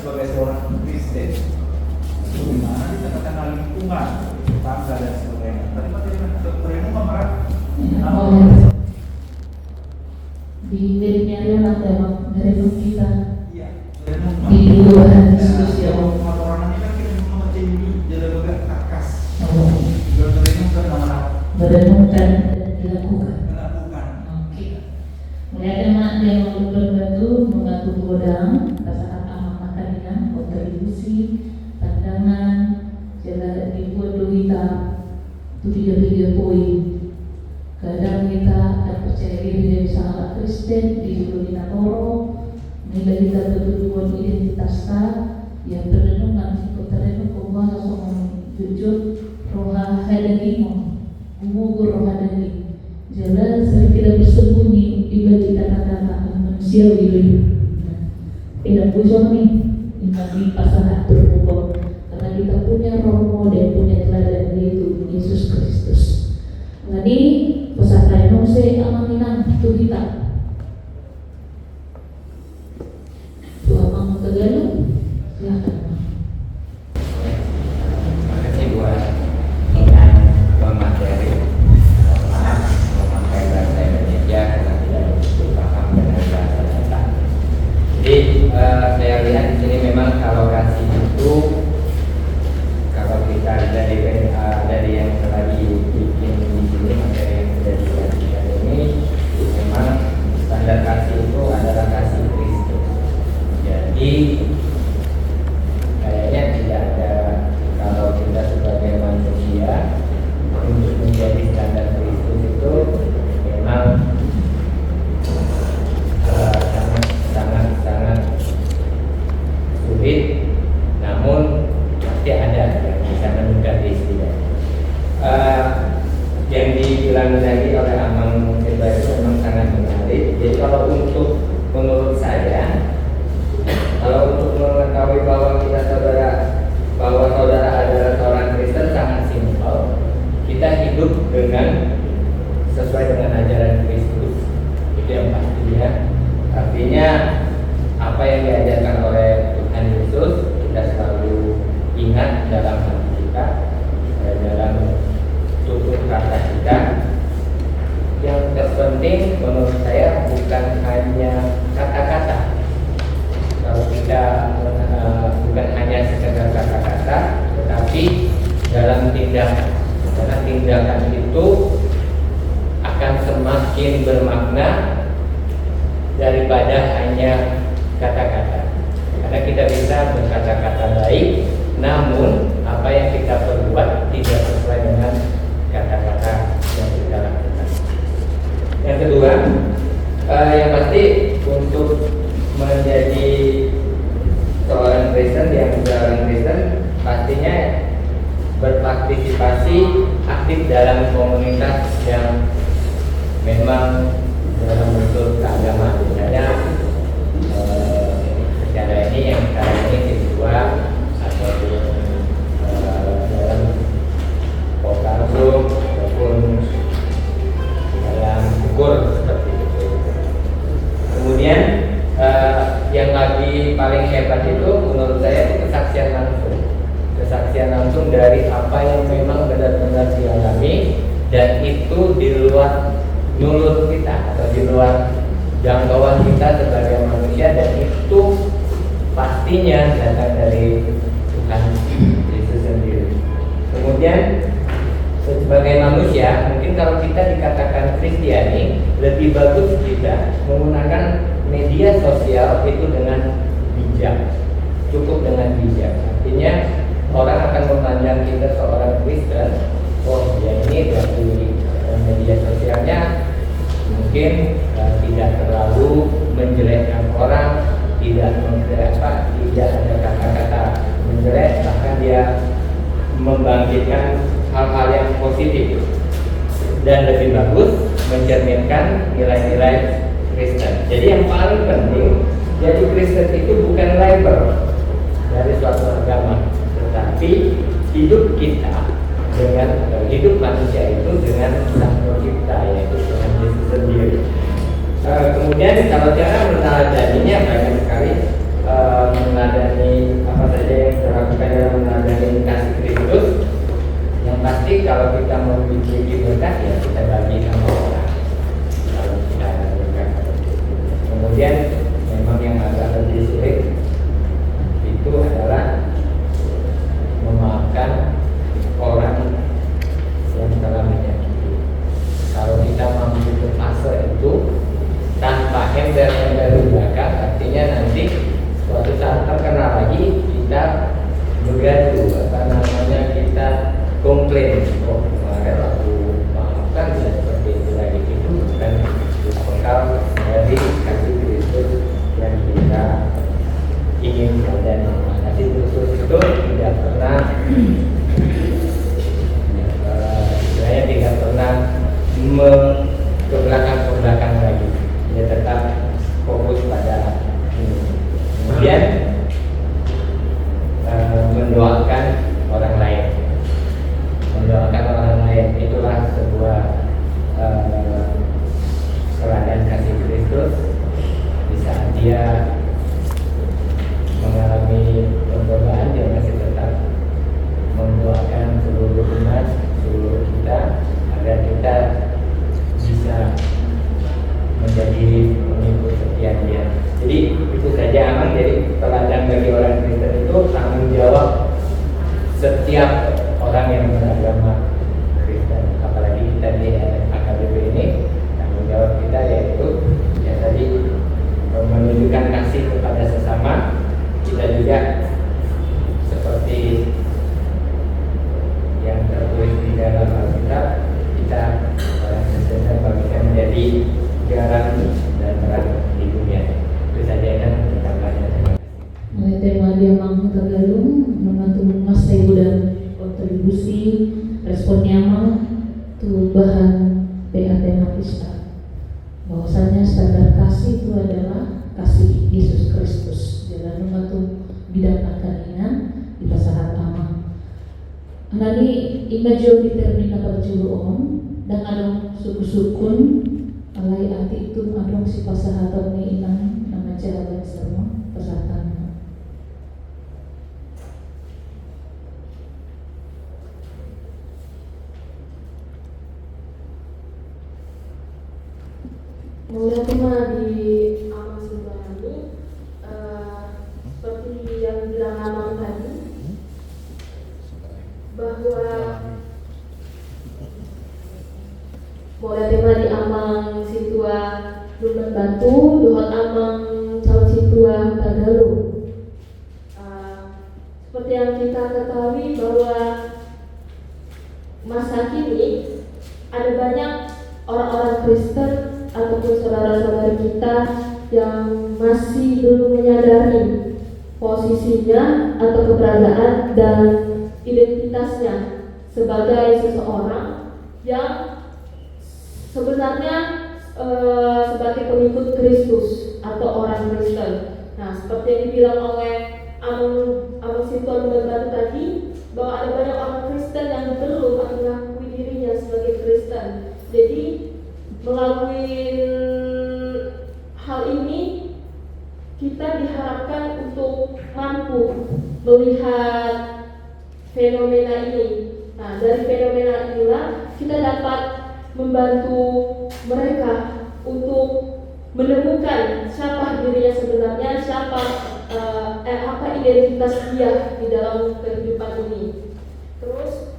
Sebagai seorang Kristen, bagaimana di tengah-tengah lingkungan bangsa dan sebagainya. Tadi materi berenung memerah. Di liriknya adalah dalam merenung kita Iya, berenung. di luar diskusi Allah. Laporan ini kan kita membaca ini jadi bagian kakas. Oh, Dalam berenung kan mana merenungkan dan dilakukan. melakukan. Oke. Mulai ada makna yang membantu mengatur godang, pasangan amal makannya, kontribusi, pandangan, jalan dibuat kita itu 3 poin. Kadang kita akan percaya diri dari sahabat Kristen di Julu Dinatoro, nilai kita bertujuan identitas kita yang perenungan ikut terenung kuasa sama jujur roha hadagimo, gugur roha daging. Jalan sering tidak bersembunyi di balik kata-kata manusiawi dulu. Tidak bisa nih, ini pasangan terpukul karena kita punya role model, punya teladan yaitu Yesus Kristus. Jadi pesan no se amaminan itu kita. Tuhan mau Tagalog, silakan. Makasih buat dengan pemateri. Maaf memakai bahasa Indonesia karena tidak begitu paham dengan bahasa daerah. Jadi saya lihat di sini memang alokasi itu kalau kita dari yang lagi bikin di sini materi yang sudah disajikan ini memang standar kasih itu adalah kasih Kristus. Jadi kayaknya tidak ada, kalau kita sebagai manusia untuk menjadi standar Kristus itu memang sangat sulit, namun pasti ada yang bisa menunggangi istilah. Yang dibilang tadi oleh Amang Sirba itu memang sangat menarik. Jadi kalau untuk menurut saya, kalau untuk mengetahui bahwa saudara adalah seorang Kristen sangat simpel. Kita hidup sesuai dengan ajaran Kristus, itu yang pastinya. Artinya apa yang diajarkan oleh Tuhan Yesus kita selalu ingat dalam hati kita, dalam tutur kata kita. Yang terpenting menurut saya bukan hanya kata-kata. Kalau kita bukan hanya sekedar kata-kata, tetapi dalam tindakan. Karena tindakan itu akan semakin bermakna daripada hanya kata-kata. Karena kita bisa berkata-kata baik, namun apa yang kita perbuat tidak sesuai dengan kata-kata yang kita lakukan. Yang kedua, yang pasti untuk menjadi seorang Kristen pastinya berpartisipasi aktif dalam komunitas yang memang dalam bentuk keagamaan. Misalnya secara ini yang sekarang ini kedua atau dalam Pokarsum ataupun dalam Ukur seperti itu. Kemudian yang lagi paling hebat itu menurut saya itu kesaksian langsung dari apa yang memang benar-benar dialami, dan itu di luar mulut kita atau di luar jangkauan kita sebagai manusia, dan itu pastinya datang dari Tuhan Yesus sendiri. Kemudian sebagai manusia, mungkin kalau kita dikatakan Kristiani, lebih bagus kita menggunakan media sosial itu dengan bijak, cukup dengan bijak. Artinya orang akan memandang kita seorang Kristen, oh dia ini dari media sosialnya mungkin tidak terlalu tidak ada kata-kata menjelek, bahkan dia membangkitkan hal-hal yang positif dan lebih bagus mencerminkan nilai-nilai Kristen. Jadi yang paling penting, jadi Kristen itu bukan label dari suatu agama, tetapi hidup kita dengan hidup manusia itu dengan Sang Pencipta, yaitu Tuhan Yesus sendiri. Kemudian kalau cara meneladaninya banyak sekali, meneladani apa saja yang kita lakukan dalam meneladani kasih Kristus. Yang pasti kalau kita memiliki berkat, ya kita bagi sama orang. Kalau kita ada berkat, kemudian memang yang agak lebih sulit itu adalah memaafkan orang yang telah menyakiti. Kalau kita mampu ke fase itu tanpa ember-ember belakang, artinya nanti suatu saat terkena lagi kita bergaduh, kita komplain, oh kemarin aku maafkan tidak seperti itu lagi. Itu bukan bekal dari kasih Kristus yang kita inginkan, dan kasih Kristus itu tidak pernah tidak pernah ke belakang lagi. Dia tetap fokus pada ini. Kemudian mendoakan orang lain. Mendoakan orang lain itulah sebuah teladan kasih Kristus. Di saat dia mengalami pencobaan, dia masih tetap mendoakan seluruh umat, seluruh kita, agar kita bisa menjadi pengikut setia dia. Jadi itu saja Amang. Jadi teladan bagi orang Kristen itu tanggung jawab setiap orang yang beragama Kristen, apalagi kita di AKBP ini, tanggung jawab kita yaitu ya tadi menunjukkan kasih kepada sesama. Kita juga seperti yang tertulis di dalam Alkitab, kita orang Kristen bagikan menjadi garam dan terang di dunia. Itu saja yang tambahnya. Oleh tema dia mampu tergalung membantu mas ibu dan kontribusi responnya mau bahan PA tematis bahwasanya standar kasih itu adalah kasih Yesus Kristus. Jalan membantu bidang kaninan di pasaran amang. Anani imajo determina perjuluon dan adong suku-sukun alai ati itu adong si pasahaton ni inang nama jalan semua pesatan. Mulai tema di Amang Simbolani, seperti yang bilang Amang tadi, bahwa mulai tema di Amang situa Lumban Batu, Duhot Amang Calon situa Tagalu. Seperti yang kita ketahui bahwa masa kini ada banyak orang-orang Kristen ataupun saudara-saudara kita yang masih belum menyadari posisinya atau keberadaan dan identitasnya sebagai seseorang yang sebenarnya sebagai pengikut Kristus atau orang Kristen. Nah, seperti yang dibilang oleh Amang Sintuan Batu tadi, bahwa ada banyak orang Kristen yang belum mengakui dirinya sebagai Kristen. Jadi melalui hal ini kita diharapkan untuk mampu melihat fenomena ini. Nah, dari fenomena inilah kita dapat membantu mereka untuk menemukan siapa dirinya sebenarnya, apa identitas dia di dalam kehidupan ini. Terus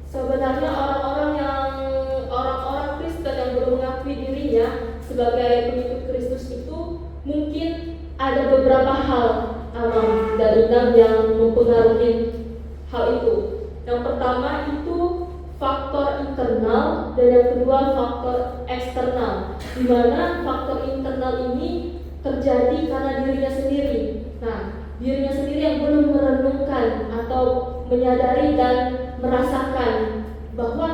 sebenarnya orang-orang Kristen yang belum mengakui dirinya sebagai pengikut Kristus itu mungkin ada beberapa hal dan inang yang mempengaruhi hal itu. Yang pertama itu faktor internal dan yang kedua faktor eksternal, di mana faktor internal ini terjadi karena dirinya sendiri. Nah, dirinya sendiri yang belum merenungkan atau menyadari dan merasakan bahwa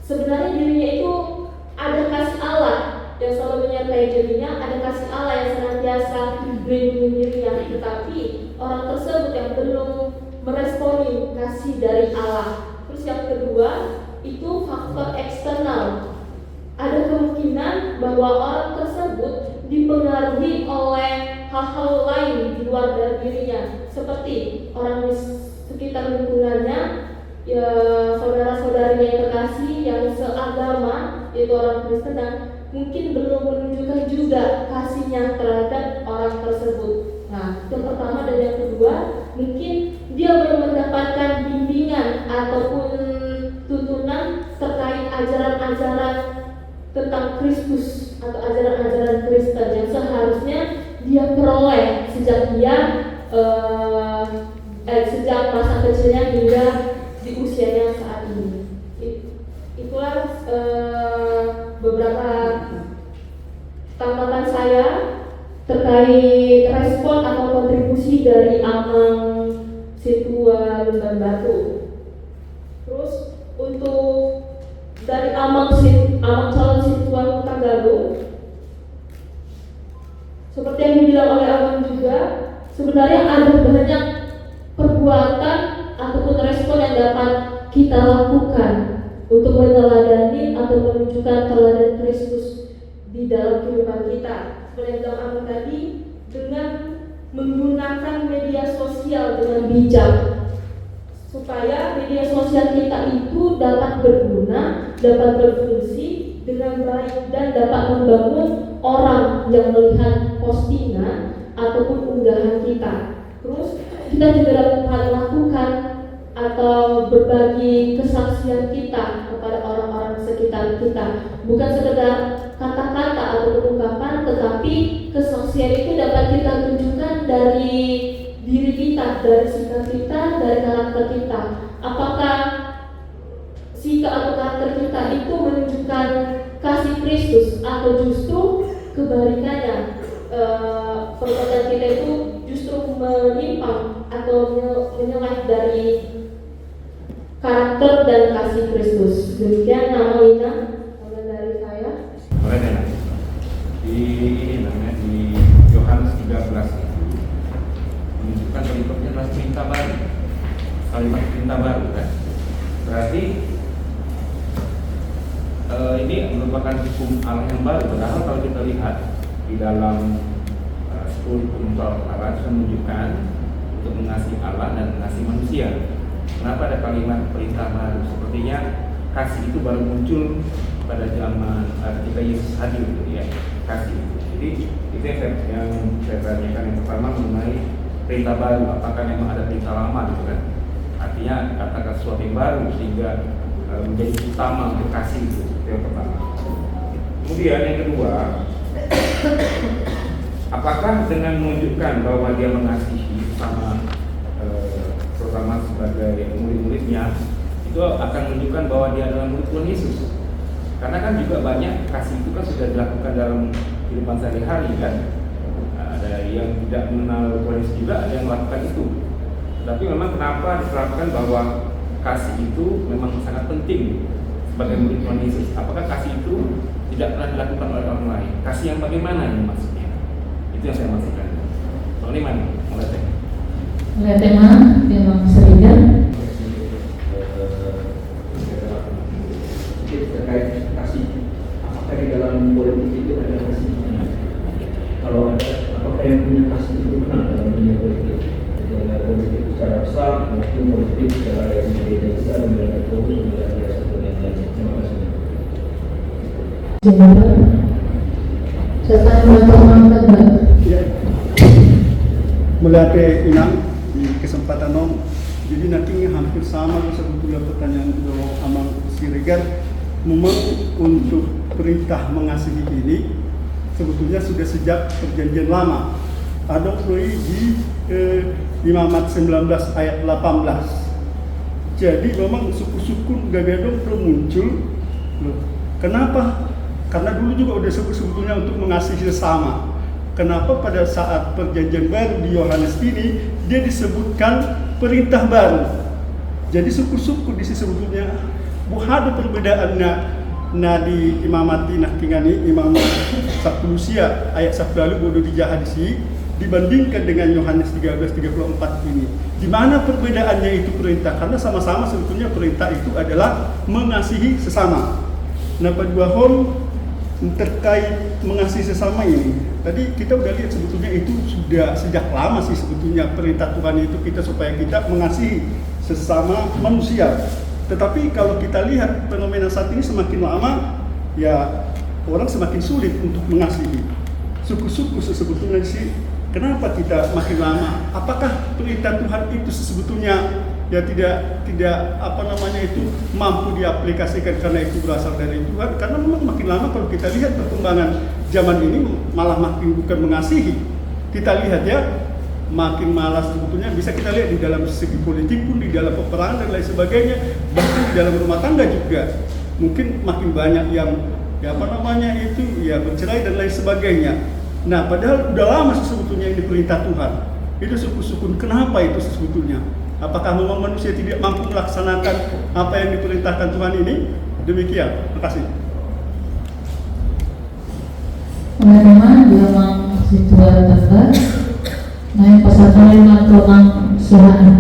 sebenarnya dirinya itu ada kasih Allah yang selalu menyertai dirinya, ada kasih Allah yang senantiasa melindungi dirinya, tetapi orang tersebut yang belum meresponi kasih dari Allah. Terus yang kedua itu faktor eksternal. Ada kemungkinan bahwa orang tersebut dipengaruhi oleh hal-hal lain di luar dari dirinya, seperti orang di sekitar lingkungannya, ya saudara-saudarinya yang terkasih yang seagama, yaitu orang Kristen, dan mungkin belum menunjukkan juga kasihnya terhadap orang tersebut. Nah, yang pertama dan yang kedua, mungkin dia belum mendapatkan bimbingan ataupun tuntunan terkait ajaran-ajaran tentang Kristus atau ajaran-ajaran Kristen yang seharusnya dia peroleh sejak dia sejak masa kecilnya hingga di usianya saat ini. Itulah beberapa tanggapan saya terkait respon atau kontribusi dari Amang Situa Lemban Batu. Terus untuk dari Amang calon Situa Tagalog, seperti yang dibilang oleh Amang juga, sebenarnya ada banyak perbuatan ataupun respon yang dapat kita lakukan untuk meneladani atau menunjukkan teladan Kristus di dalam kehidupan kita. Seperti yang bilang Amang tadi, dengan menggunakan media sosial dengan bijak, supaya media sosial kita itu dapat berguna, dapat berfungsi dengan baik dan dapat membangun orang yang melihat postingan ataupun unggahan kita. Terus kita juga dapat melakukan atau berbagi kesaksian kita kepada orang-orang sekitar kita, bukan sekedar kata-kata atau ungkapan, tetapi kesaksian itu dapat kita tunjukkan dari diri kita, dari sikap kita, dari karakter kita. Apakah sikap atau karakter kita itu menunjukkan kasih Kristus atau justru kebalikannya, perbuatan kita itu justru menyimpang atau menyeleh dari karakter dan kasih Kristus. Demikian nama Lina dari saya. Boleh ya. Di ini namanya di Yohanes 13 menunjukkan berikutnya adalah perintah baru, kalimat perintah baru kan. Berarti ini merupakan hukum Allah yang baru. Padahal kalau kita lihat di dalam 10 hukum Taurat menunjukkan untuk mengasihi Allah dan mengasihi manusia. Kenapa ada kalimat perintah baru? Sepertinya kasih itu baru muncul pada zaman ketika Yesus hadir, ya, kasih. Jadi itu yang saya tanyakan yang pertama mengenai perintah baru. Apakah memang ada perintah lama gitu kan? Artinya katakan sesuatu yang baru sehingga menjadi utama untuk kasih itu yang pertama. Kemudian yang kedua, apakah dengan menunjukkan bahwa dia mengasihi sama terutama sebagai murid-muridnya, itu akan menunjukkan bahwa dia adalah murid Tuhan Yesus? Karena kan juga banyak kasih itu kan sudah dilakukan dalam kehidupan sehari-hari kan. Ada yang tidak mengenal Tuhan Yesus juga, ada yang melakukan itu. Tapi memang kenapa diterapkan bahwa kasih itu memang sangat penting sebagai murid Tuhan Yesus? Apakah kasih itu tidak pernah dilakukan oleh orang lain? Kasih yang bagaimana ini maksudnya? Itu yang saya maksudkan. Bang Liman, mulai tema Serigan. Terkait kasih, apakah di dalam politik itu ada kasih? Kalau ada, apakah yang punya kasih itu menang dalam dunia politik? Dengan politik secara besar, maupun politik secara yang berbeda besar, memberikan fokus memberikan biasa dan lain-lain. Terima kasih. Saya tanya Ya, melihat Inang di kesempatan Om, jadi nanti hampir sama sebetulnya pertanyaan Amang Siregar. Memang untuk perintah mengasihi ini sebetulnya sudah sejak perjanjian lama. Ada di Imamat 19 ayat 18. Jadi memang suku-suku Gagadong belum muncul Loh, kenapa? Karena dulu juga udah sebetulnya untuk mengasihi sesama. Kenapa pada saat perjanjian baru di Yohanes ini dia disebutkan perintah baru? Jadi suku-suku di sini sebetulnya ada perbedaannya. Nah di imamati nah tingani imam Sapulusia ayat 1 lalu bodoh dijahadisi dibandingkan dengan Yohanes 13:34 ini. Di mana perbedaannya itu perintah? Karena sama-sama sebetulnya perintah itu adalah mengasihi sesama. Nah pada hom terkait mengasihi sesama ini, tadi kita udah lihat sebetulnya itu sudah sejak lama sih sebetulnya perintah Tuhan itu kita supaya kita mengasihi sesama manusia. Tetapi kalau kita lihat fenomena saat ini semakin lama ya orang semakin sulit untuk mengasihi suku-suku sebetulnya sih. Kenapa kita makin lama? Apakah perintah Tuhan itu sebetulnya ya tidak mampu diaplikasikan karena itu berasal dari Tuhan? Karena memang makin lama kalau kita lihat perkembangan zaman ini malah makin bukan mengasihi. Kita lihat ya makin malas sebetulnya, bisa kita lihat di dalam segi politik pun, di dalam peperangan dan lain sebagainya, bahkan di dalam rumah tangga juga mungkin makin banyak yang bercerai dan lain sebagainya. Nah padahal udah lama sebetulnya ini perintah Tuhan. Itu suku-suku, kenapa itu sebetulnya? Apakah memang manusia tidak mampu melaksanakan apa yang diperintahkan Tuhan ini? Demikian, terima kasih. Teman-teman, bilang situasi tangga, naik pasal 5 tentang silakan.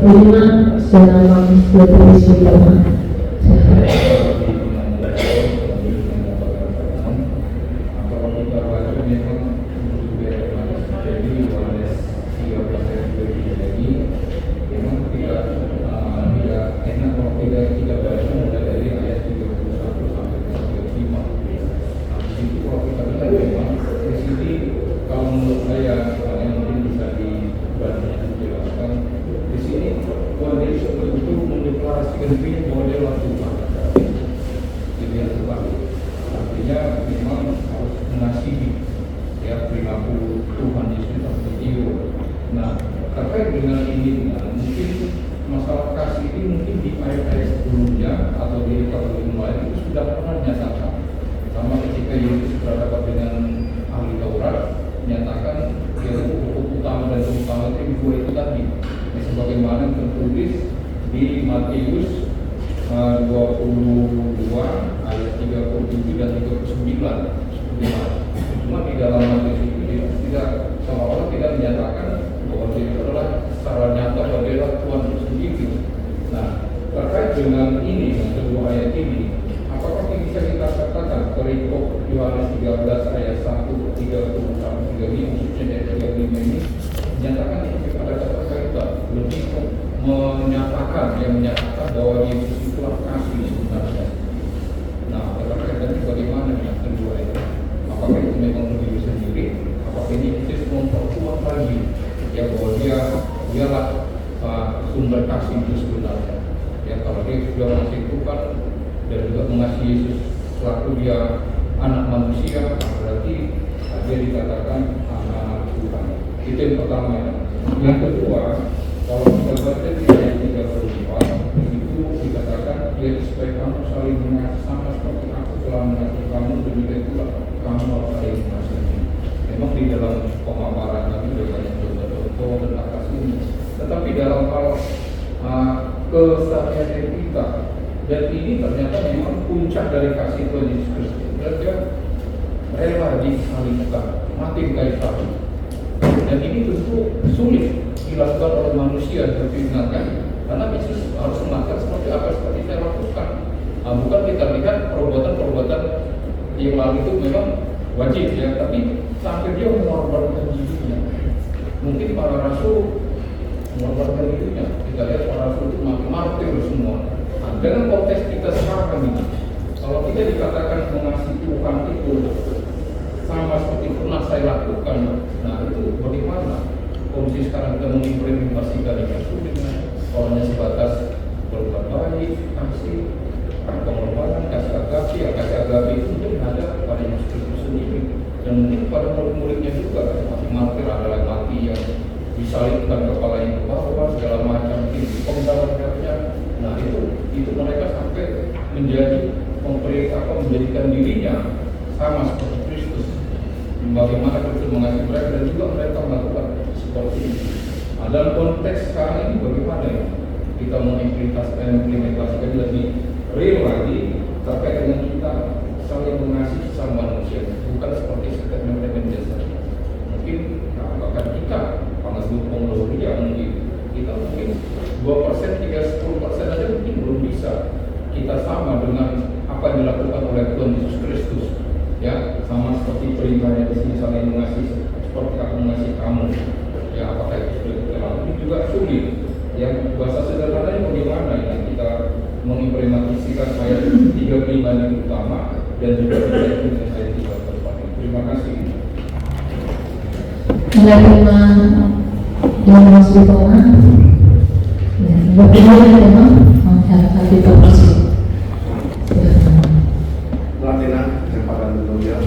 Kelima, selama berpolisi pertama. Sumber kasih itu sebenarnya ya, kalau dia sudah masih itu kan dan juga mengasihi Yesus selaku dia anak manusia, berarti dia dikatakan anak Tuhan. Itu yang pertama ya. Yang kedua, kalau kita baca di ayat 34 itu dikatakan dia supaya kamu saling mengasihi sama seperti aku telah mengasihi kamu, demikian pula kamu harus saling mengasihi. Memang di dalam pemaparan kami sudah banyak contoh tentang kasih ini, tetapi dalam hal keseharian kita, dan ini ternyata memang puncak dari kasih Tuhan Yesus Kristus. Dia rela disalibkan, mati di kayu salib. Dan ini tentu sulit dilakukan oleh manusia seperti ingatkan, karena Yesus harus melakukan seperti apa seperti saya lakukan. Bukan kita lihat perbuatan-perbuatan yang lalu itu memang wajib ya, tapi sampai dia mengorbankan hidupnya. Mungkin para rasul mengorbankan hidupnya. Kita lihat para rasul itu mati martir semua. Nah, dengan konteks kita sekarang ini, kalau kita dikatakan mengasihi Tuhan itu sama seperti pernah saya lakukan, nah itu bagaimana? Kondisi sekarang kita mengimplementasikan dengan sulit, kalau hanya sebatas berbuat baik, kasih, pengorbanan, kasih agape itu mungkin ada pada Yesus Kristus sendiri, dan mungkin pada murid-muridnya juga. Mati martir adalah mati yang disalibkan kepalanya ke bawah, segala macam pengorbanannya. Nah itu mereka sampai menjadikan dirinya sama seperti Kristus. Bagaimana Kristus mengasihi mereka dan juga mereka melakukan seperti ini. Nah, dalam konteks sekarang ini bagaimana ya kita mengimplementasikan lebih real lagi terkait dengan kita saling mengasihi sesama manusia, bukan seperti statement biasa. Mungkin bahkan kita sangat dukung gloria, mungkin kita mungkin 2%, 3-10% aja mungkin belum bisa kita sama dengan apa yang dilakukan oleh Tuhan Yesus Kristus. Ya, sama seperti perintahnya di sini saling mengasihi seperti aku mengasihi kamu. Ya, apakah itu sudah kita lakukan? Ini juga sulit. Yang bahasa sederhananya bagaimana ya kita mengimplementasikan ayat 35 yang utama dan juga ayat 34. Terima kasih. Menerima yang masih Tuhan, bagaimana memang menghadapi promosi. Latihan kepada dunia,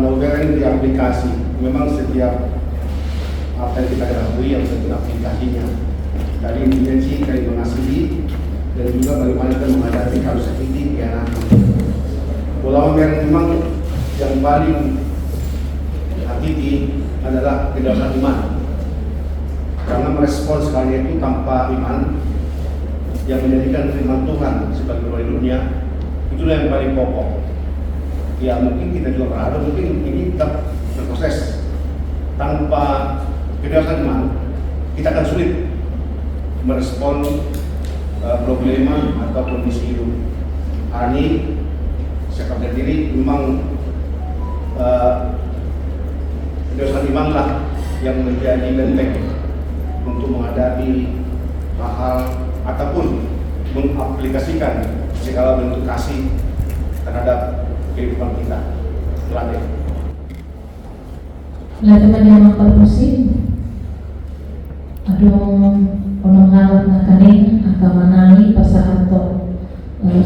modern di aplikasi. Memang setiap apa yang kita ketahui yang setiap aplikasinya. Dari intensi dari mengasihi dan juga bagaimana kita menghadapi kalau seperti pengkhianatan. Ulama yang memang yang paling hakiki adalah kedalaman iman. Karena merespons sekali itu tanpa iman yang menjadikan firman Tuhan sebagai wali dunia, itulah yang paling pokok. Ya mungkin kita juga berharap mungkin ini tetap berproses. Tanpa kedalaman iman kita akan sulit merespon problema atau kondisi hidup. Hari ini saya percaya diri memang kedalaman iman lah yang menjadi benteng untuk menghadapi hal ataupun mengaplikasikan segala bentuk kasih terhadap kehidupan kita. Latih. Teman yang mempermusi, adong hal nakanin akan menangi pasahanto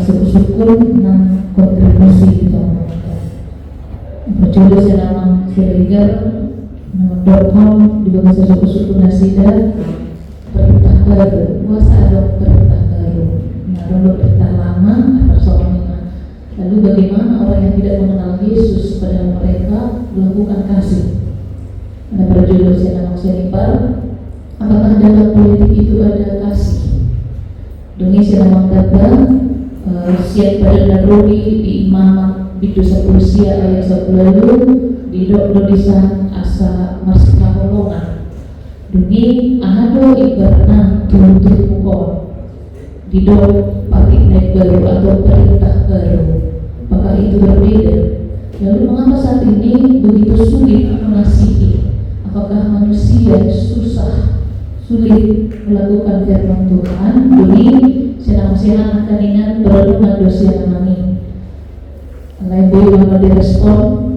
syukur dan kontribusi itu. Berjodoh selama seligar .com di bahasa syukur nasida perintah baru, puasa ada perintah baru, ada perintah lama atau soalnya. Lalu bagaimana orang yang tidak mengenal Yesus pada mereka melakukan kasih? Ada berjudul Senang Senipar, apakah dalam politik itu ada kasih? Demi senang kata siap pada naruri di imam bidu 10 sia ayat 10 di tulisan asa masih kaholongan. Demi ahado ibaratna tuntut mukon di pakai naik baru atau perintah baru. Apakah itu berbeda? Lalu mengapa saat ini begitu sulit mengasihi? Apakah manusia susah, sulit melakukan firman Tuhan? Demi senang-senang kaningan berlungan dosia namanya. Lain boleh direspon.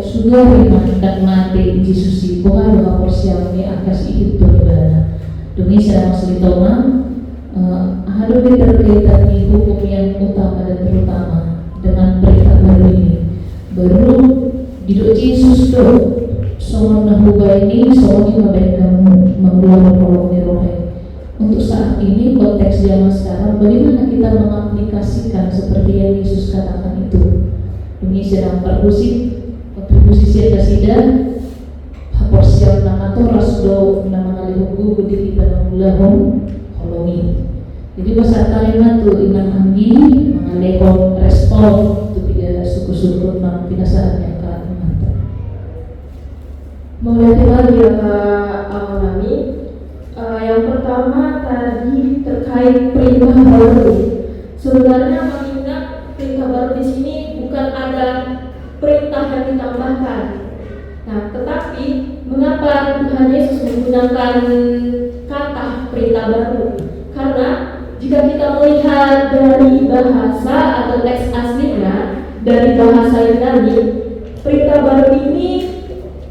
Sudah iman dan mati Yesus itu ada porsialnya akas hidup berbeda. Demi senang selitoma Hal ini berkaitan di hukum yang utama dan terutama dengan perintah baru ini. Baru duduk Yesus do soal nahuba ini soal mabaikan mengeluarkan kolom rohani. Untuk saat ini konteks zaman sekarang, bagaimana kita mengaplikasikan seperti yang Yesus katakan itu? Ini sedang kontribusi sia-sia porsial nama toras do nama ngalihuku budi kita mengulang kolongi. Jadi bahasa kalimat tu inang anggi mengalihkan respon tu tidak suku-suku nang pinasaan yang kan mantap. Mengenai lagi ya Kak Alami, yang pertama tadi terkait perintah baru. Sebenarnya mengingat perintah baru di sini bukan ada perintah yang ditambahkan. Nah, tetapi mengapa Tuhan Yesus menggunakan kata perintah baru? Karena jika kita melihat dari bahasa atau teks aslinya dari bahasa Yunani, perintah baru ini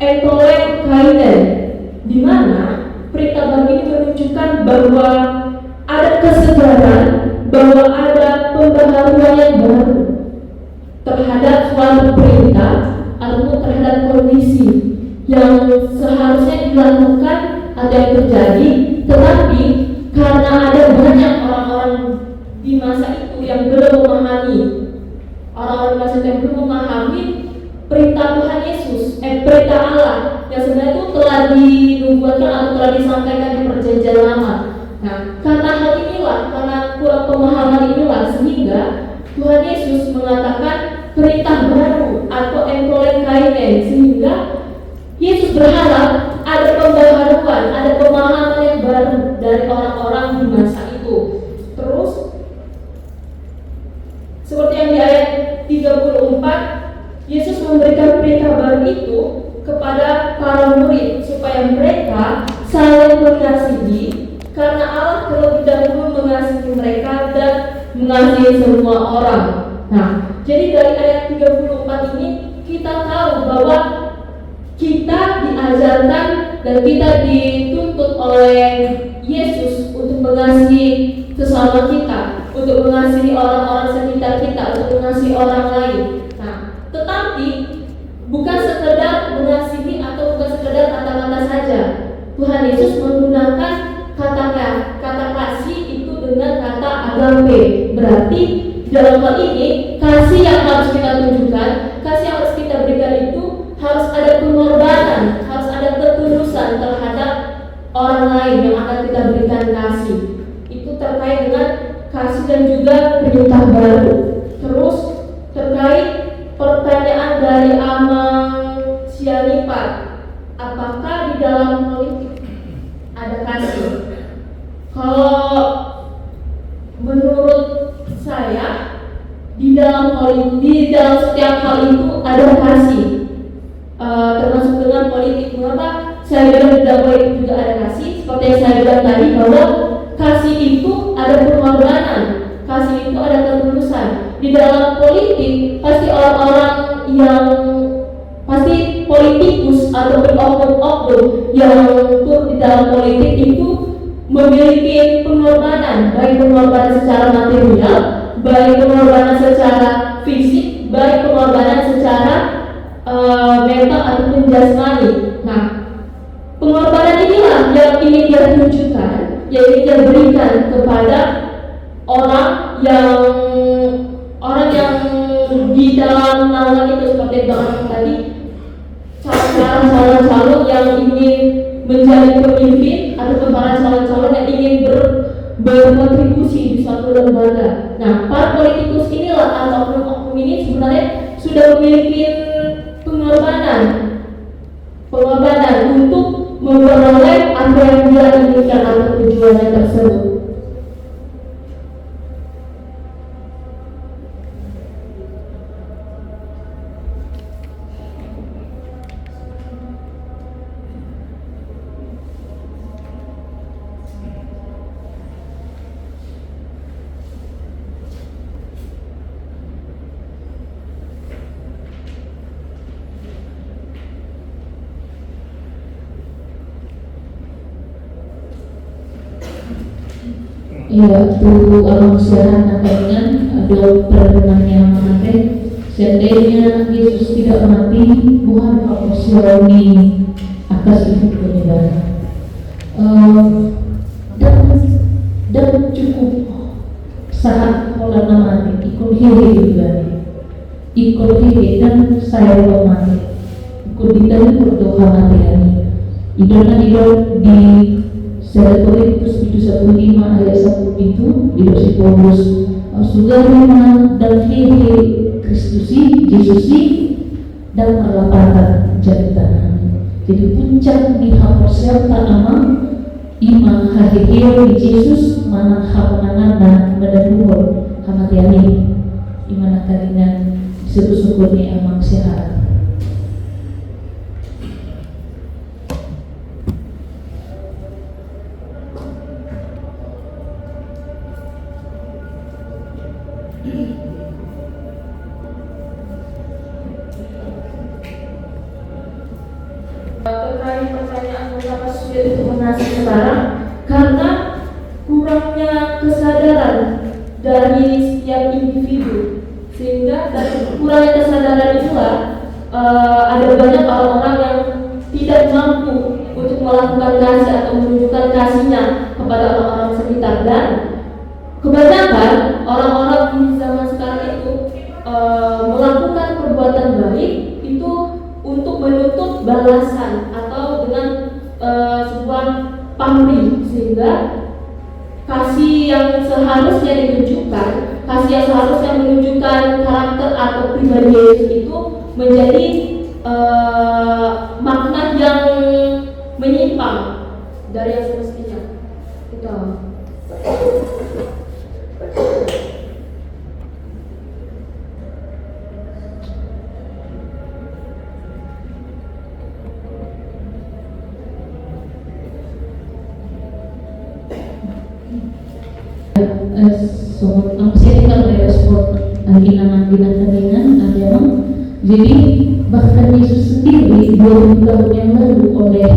etole kainen, di mana perintah baru ini menunjukkan bahwa ada kesegaran, bahwa ada pembaharuan yang baru terhadap suatu perintah ataupun terhadap kondisi yang seharusnya dilakukan atau yang terjadi, tetapi karena ada banyak orang-orang di masa itu yang belum memahami, orang-orang di masa itu yang belum memahami perintah Tuhan Yesus, perintah Allah yang sebenarnya itu telah dinubuatkan atau telah disampaikan di perjanjian lama. Nah, karena hal inilah, karena kurang pemahaman inilah, sehingga Tuhan Yesus mengatakan perintah baru atau empolek kainen, sehingga Yesus berharap ada pembaharuan, ada pemahaman yang baru dari orang-orang di masa itu. Terus seperti yang di ayat 34, Yesus memberikan perintah baru itu kepada para murid supaya mereka saling mengasihi karena Allah terlebih dahulu mengasihi mereka dan mengasihi semua orang. Nah, jadi dari ayat 34 ini kita tahu bahwa kita diajarkan dan kita dituntut oleh Yesus untuk mengasihi sesama kita, untuk mengasihi orang-orang sekitar kita, untuk mengasihi orang lain. Nah, tetapi bukan sekedar mengasihi atau bukan sekedar kata-kata saja. Tuhan Yesus menggunakan kata kasih itu dengan kata agape. Berarti dalam hal ini kasih yang harus kita tunjukkan, kasih yang harus kita berikan itu harus ada pengorbanan, harus ada ketulusan terhadap orang lain yang akan kita berikan kasih. Itu terkait dengan kasih dan juga perintah baru. Terus terkait pertanyaan dari Amang Sianipat, apakah di dalam politik ada kasih? Kalau menurut saya di dalam politik, di dalam setiap hal itu ada kasih, termasuk dengan politik. Mengapa saya bilang di dalam politik juga ada kasih? Seperti yang saya bilang tadi bahwa kasih itu ada pengorbanan, kasih itu ada ketulusan. Di dalam politik pasti orang-orang yang pasti politikus atau oknum-oknum yang turut di dalam politik itu memiliki pengorbanan, baik pengorbanan secara material, baik pengorbanan secara fisik, baik pengorbanan secara mental ataupun jasmani. Nah, pengorbanan inilah yang ingin dia tunjukkan, yang ingin dia berikan kepada orang yang di dalam naungan itu, seperti doa tadi, calon-calon yang ingin menjadi pemimpin atau para calon-calon yang ingin berkontribusi di suatu lembaga. Nah, para politikus inilah atau oknum ini sebenarnya sudah memiliki pengorbanan untuk memperoleh apa yang dia inginkan atau tujuannya tersebut. Iya, tu abang siaran dengan ada perenungannya mengenai seandainya Yesus tidak mati, Tuhan hapus Yahudi atas itu penyebaran. Dan cukup saat pola mati ikut hidup juga, ikut hidup dan saya mati, ikut ditarik berdoa mati ini. Idol di 1 Korintus 15 ayat 1 itu di versi Paulus sudah memang dan hidup Kristusi, Yesusi dan perlapatan jadi tanah. Jadi puncak di hapusnya tanah iman hadir di Yesus mana hapanana mendengar hamatiani iman kalian syukur-syukurnya amang sehat. Terkait pertanyaan mengapa sulit untuk mengasihi sekarang, karena kurangnya kesadaran dari setiap individu, sehingga dari kurangnya kesadaran itulah ada banyak orang-orang yang tidak mampu untuk melakukan kasih atau menunjukkan kasihnya kepada orang-orang sekitar. Dan kebanyakan orang-orang di zaman sekarang itu melakukan perbuatan baik itu untuk menuntut balasan atau dengan sebuah pamrih, sehingga kasih yang seharusnya ditunjukkan, kasih yang seharusnya menunjukkan karakter atau pribadi Yesus itu menjadi makna yang menyimpang dari yang semestinya. Itu. Saya tidak merespon angginan-angginan ada. Jadi bahkan Yesus sendiri 2000 tahun yang lalu oleh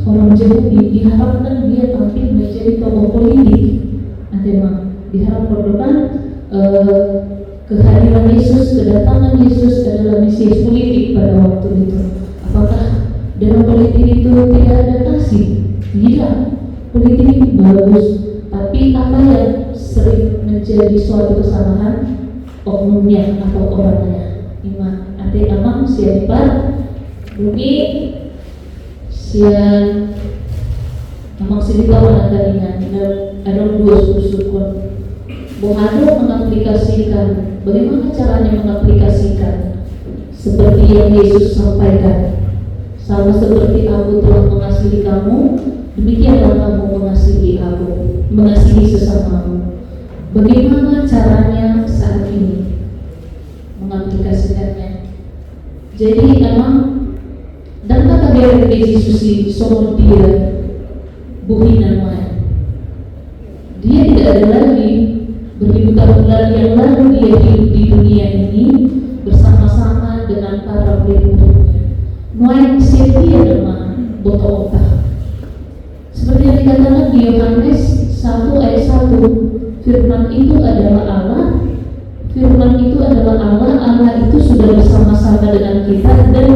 orang Yahudi diharapkan dia tampil menjadi tokoh politik. Ada diharapkan kehadiran Yesus, kedatangan Yesus adalah misi politik pada waktu itu. Apakah dalam politik itu tidak ada kasih? Tidak. Politik itu bagus, tapi apa yang sering menjadi suatu kesalahan oknumnya atau orangnya. Iman ade amang siapa bumi sian amang cerita wanagalingan ada dua syukur Bohado mengaplikasikan bagaimana caranya mengaplikasikan seperti yang Yesus sampaikan, sama seperti aku telah mengasihi kamu, demikianlah kamu mengasihi aku, mengasihi sesamamu. Bagaimana caranya saat ini mengaplikasikannya? Jadi emang dan kata BRP Yesus somor dia buhinan main. Dia tidak ada lagi beribu tahun yang lalu dia hidup di dunia ini bersama-sama dengan para pengikutnya. Main setia dengan botol otak. Seperti yang dikatakan di Yohanes 1 ayat 1. Firman itu adalah Allah. Firman itu adalah Allah. Allah itu sudah bersama-sama dengan kita dan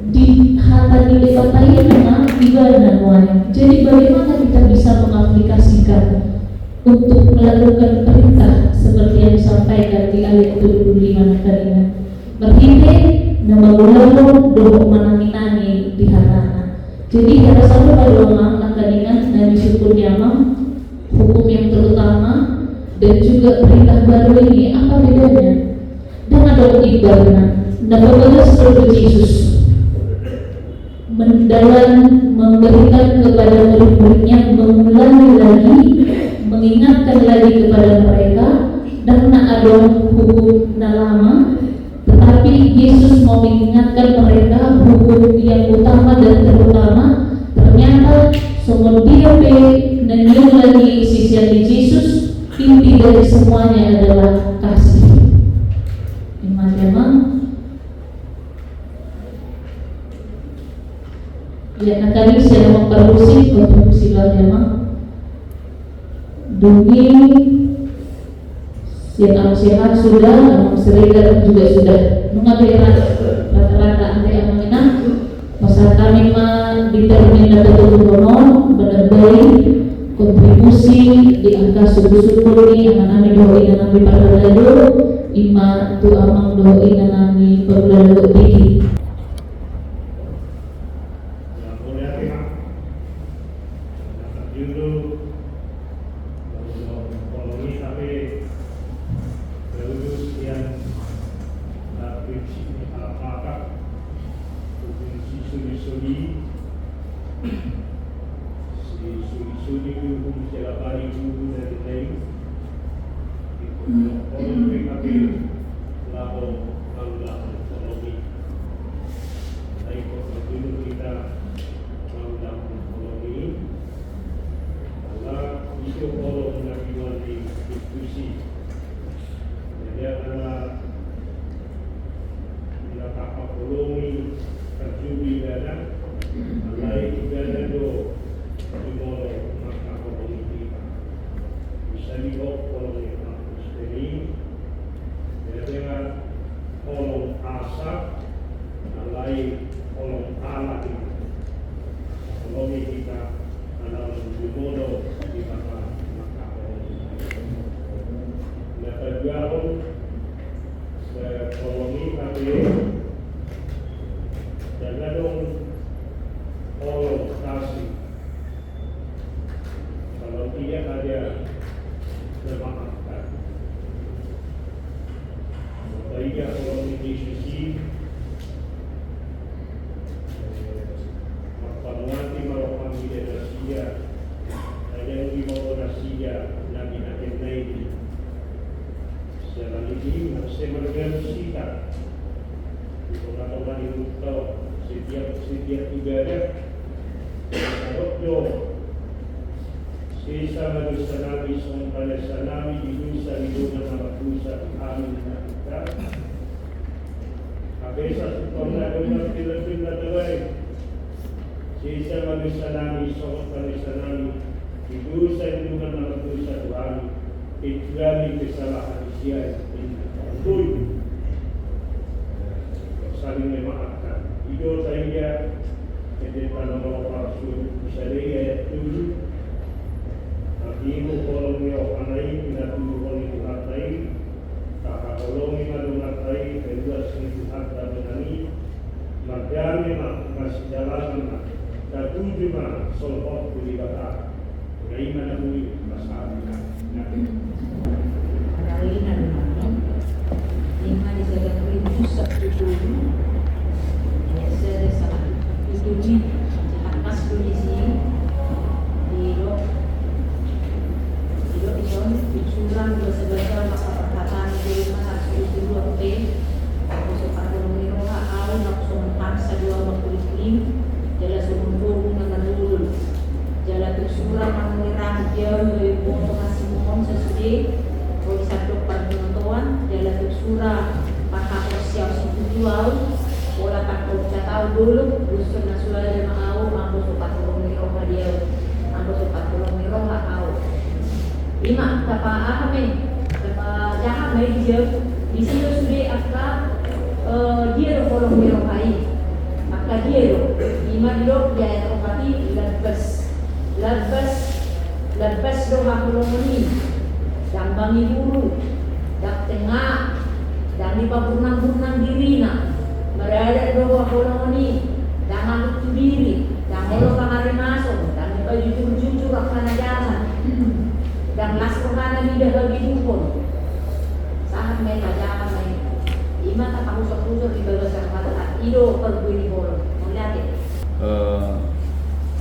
di hata dilepatai memang ibadah wajib. Jadi bagaimana kita bisa mengaplikasikan untuk melakukan perintah seperti yang disampaikan di ayat 25 tadi. Berhenti nama ulama doa manani di hatana. Jadi ada satu doa angkaninan dan syukur nyamang hukum yang terutama dan juga perintah baru ini apa bedanya dengan doa ibadah? Nah, seperti Yesus mendalam memberikan kepada murid-muridnya, mengulangi lagi, mengingatkan lagi kepada mereka dan ada hukum lama, tetapi Yesus mau mengingatkan mereka hukum yang utama dan terutama. Ternyata semua dia dan lagi sisian Yesus, inti dari semuanya adalah kasih. Memang ya, nah kali saya memproduksi memang Dumi yang sehat sudah, Siregar juga sudah. Mengambil rata-rata anda yang mengenal pasal kami determin atau turun benar-benar kontribusi di angka suku-suku ini anak-anak doi dan kami pada lalu ima tu amang doi dan kami perlalu tinggi.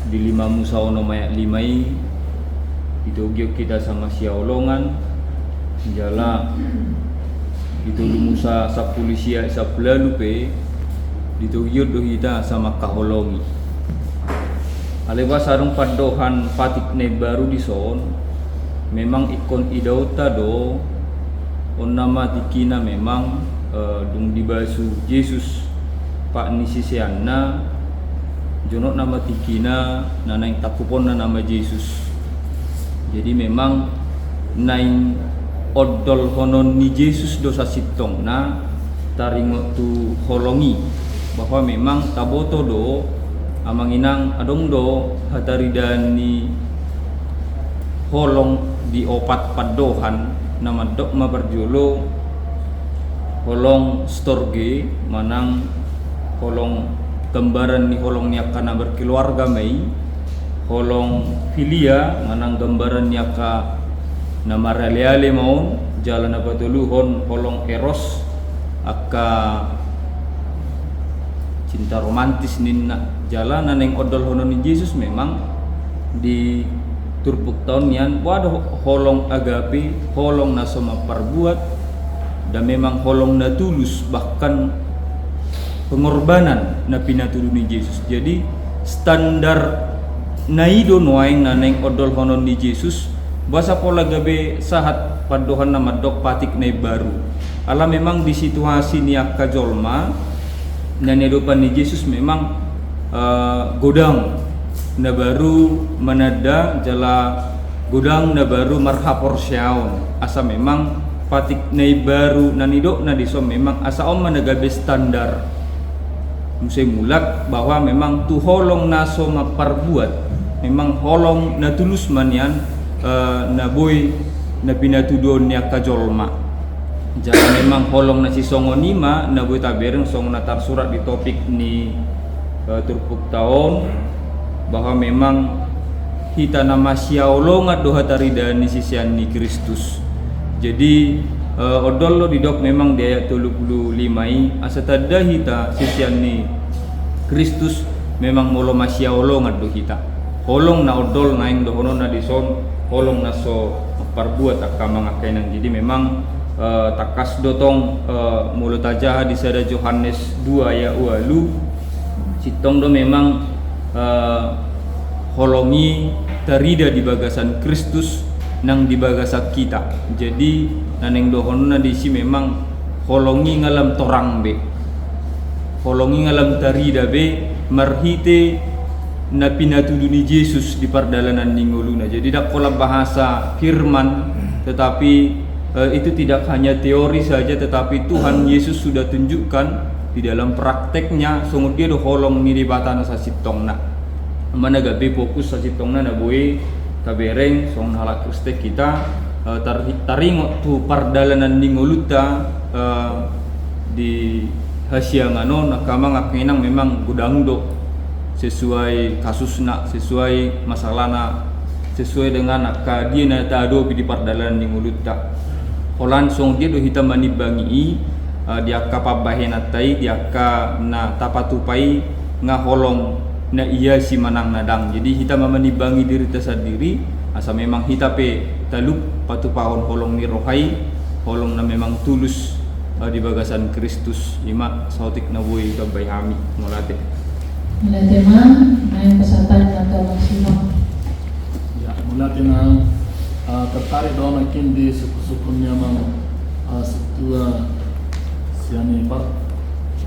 Di 5 Musa ono mayak 5 itu kita sama siaolongan jala itu Musa sa polisia sa plalupe itu do kita sama kaholongi alewa sarung padohan patik ne baru di son memang ikon idauta do on nama tikina memang dung dibasu Yesus Pak nisisianna jonok nama tikina nana yang takupon na nama Yesus. Jadi memang naing odol honon ni Yesus dosa sitong na taringo tu holongi bahwa memang taboto do amang inang adong do hataridan ni holong di opat padohan nama dok ma berjolo holong storge manang holong gambaran ni holong niaka na berkeluarga mai holong filia manang gambaran niaka na maraleale maun jalan apa tuluhon holong eros aka cinta romantis ninna jalanan yang odol honon ni Yesus memang di turpuk tahun yan waduh holong agape holong na sama perbuat dan memang holong na tulus bahkan pengorbanan na pinatulun ni Yesus. Jadi standar naido noaing naneng odol honon ni Yesus basa pola gabe sahat padohan na madok patik na baru ala memang di situasi niak kajolma na nedopan ni Yesus memang godang na baru manada jala godang na baru marhapor syaun asa memang patik na baru na nidok na disom memang asa om managabe standar musay mulak bahwa memang tu holong na so maparbuat memang holong na tulus man yan na boy na pinatudon niya kajolma jadi memang holong na si songo nima na boy tabereng songo na tarsurat di topik ni turpuk taon bahwa memang kita nama siaolongat doha tarida ni sisian ni Kristus jadi odol lo didok memang dia 35 asa tada hita sisian ni Kristus memang molo masiaolongat do hita holong na odol naing dohono na dison holong na so parbuat akka mga kainan jadi memang takas dotong mulut aja di sada Yohanes 2 ya walu sitong do memang holongi tarida di bagasan Kristus nang di bagasan kita jadi naneng dohono na disi memang holongi ngalam torang be holongi ngalam tarida be marhite na pinatuluni Yesus di pardalanan ninguluna. Jadi dak pola bahasa firman tetapi itu tidak hanya teori saja tetapi Tuhan Yesus sudah tunjukkan di dalam prakteknya sungguh dia do holong ni di batana sa sitongna. Mana gabe fokus sa sitongna na boy kabereng song halak Kriste kita taringo tu pardalanan ninguluta di hasiangano nakama ngakenang memang gudang do sesuai kasusna, sesuai masalahna, sesuai dengan dia na tado di pardalanan ning ulutta. Holan song dia do hitam manibangi dia kapabahenatai dia ka na tapatupai ngaholong na iya si manang nadang. Jadi hitam manibangi diri sendiri asa memang hitape talup patupahon holong ni rohai, holong na memang tulus di bagasan Kristus. Ima sautik na buhay kabay hami molate. Mula tema main peserta atau maksimal. Ya, mula tema tertarik doa makin di suku-sukunya mang setua siani par.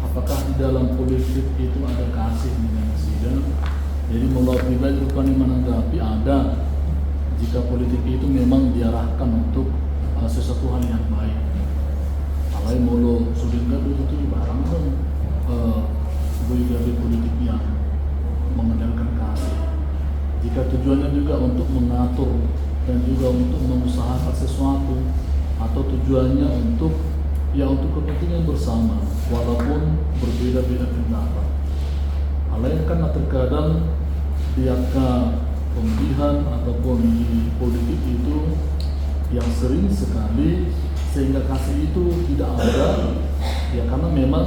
Apakah di dalam politik itu ada kasih dengan sida? Jadi mula pribadi rupanya menanggapi ada jika politik itu memang diarahkan untuk sesuatu hal yang baik. Alai mulu sudingga itu barang kan bagi politik yang mengandalkan kasih. Jika tujuannya juga untuk mengatur dan juga untuk mengusahakan sesuatu atau tujuannya untuk kepentingan bersama walaupun berbeda-beda pendapat. Alain karena terkadang diaka pemilihan ataupun di politik itu yang sering sekali sehingga kasih itu tidak ada ya karena memang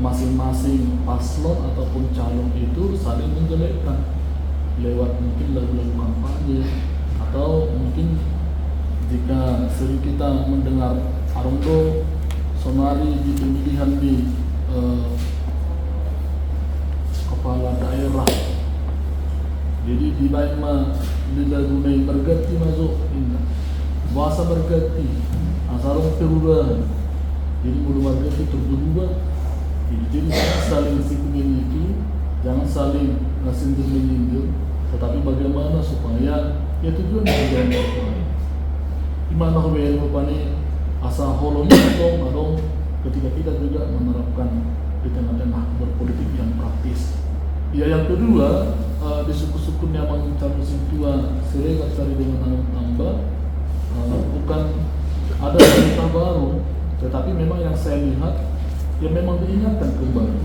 masing-masing paslon ataupun calon itu saling menjelekkan lewat mungkin lagu-lagu kampanye atau mungkin jika sering kita mendengar Arongdo Sonari di pemilihan di kepala daerah jadi di Baima dilagunai berganti masuk bahasa berganti asarong perubahan jadi mulu warga itu berubah jadi jangan saling singgung itu jangan saling ngasih menyindir tetapi bagaimana supaya ya tujuan yang baik Imana hubungan rupanya asa holongnya adong ketika kita juga menerapkan di tengah-tengah berpolitik yang praktis. Ya, yang kedua, di suku-suku yang mencari situa Siregar cari dengan anak tambah bukan ada cerita baru, tetapi memang yang saya lihat yang memang diingatkan kembali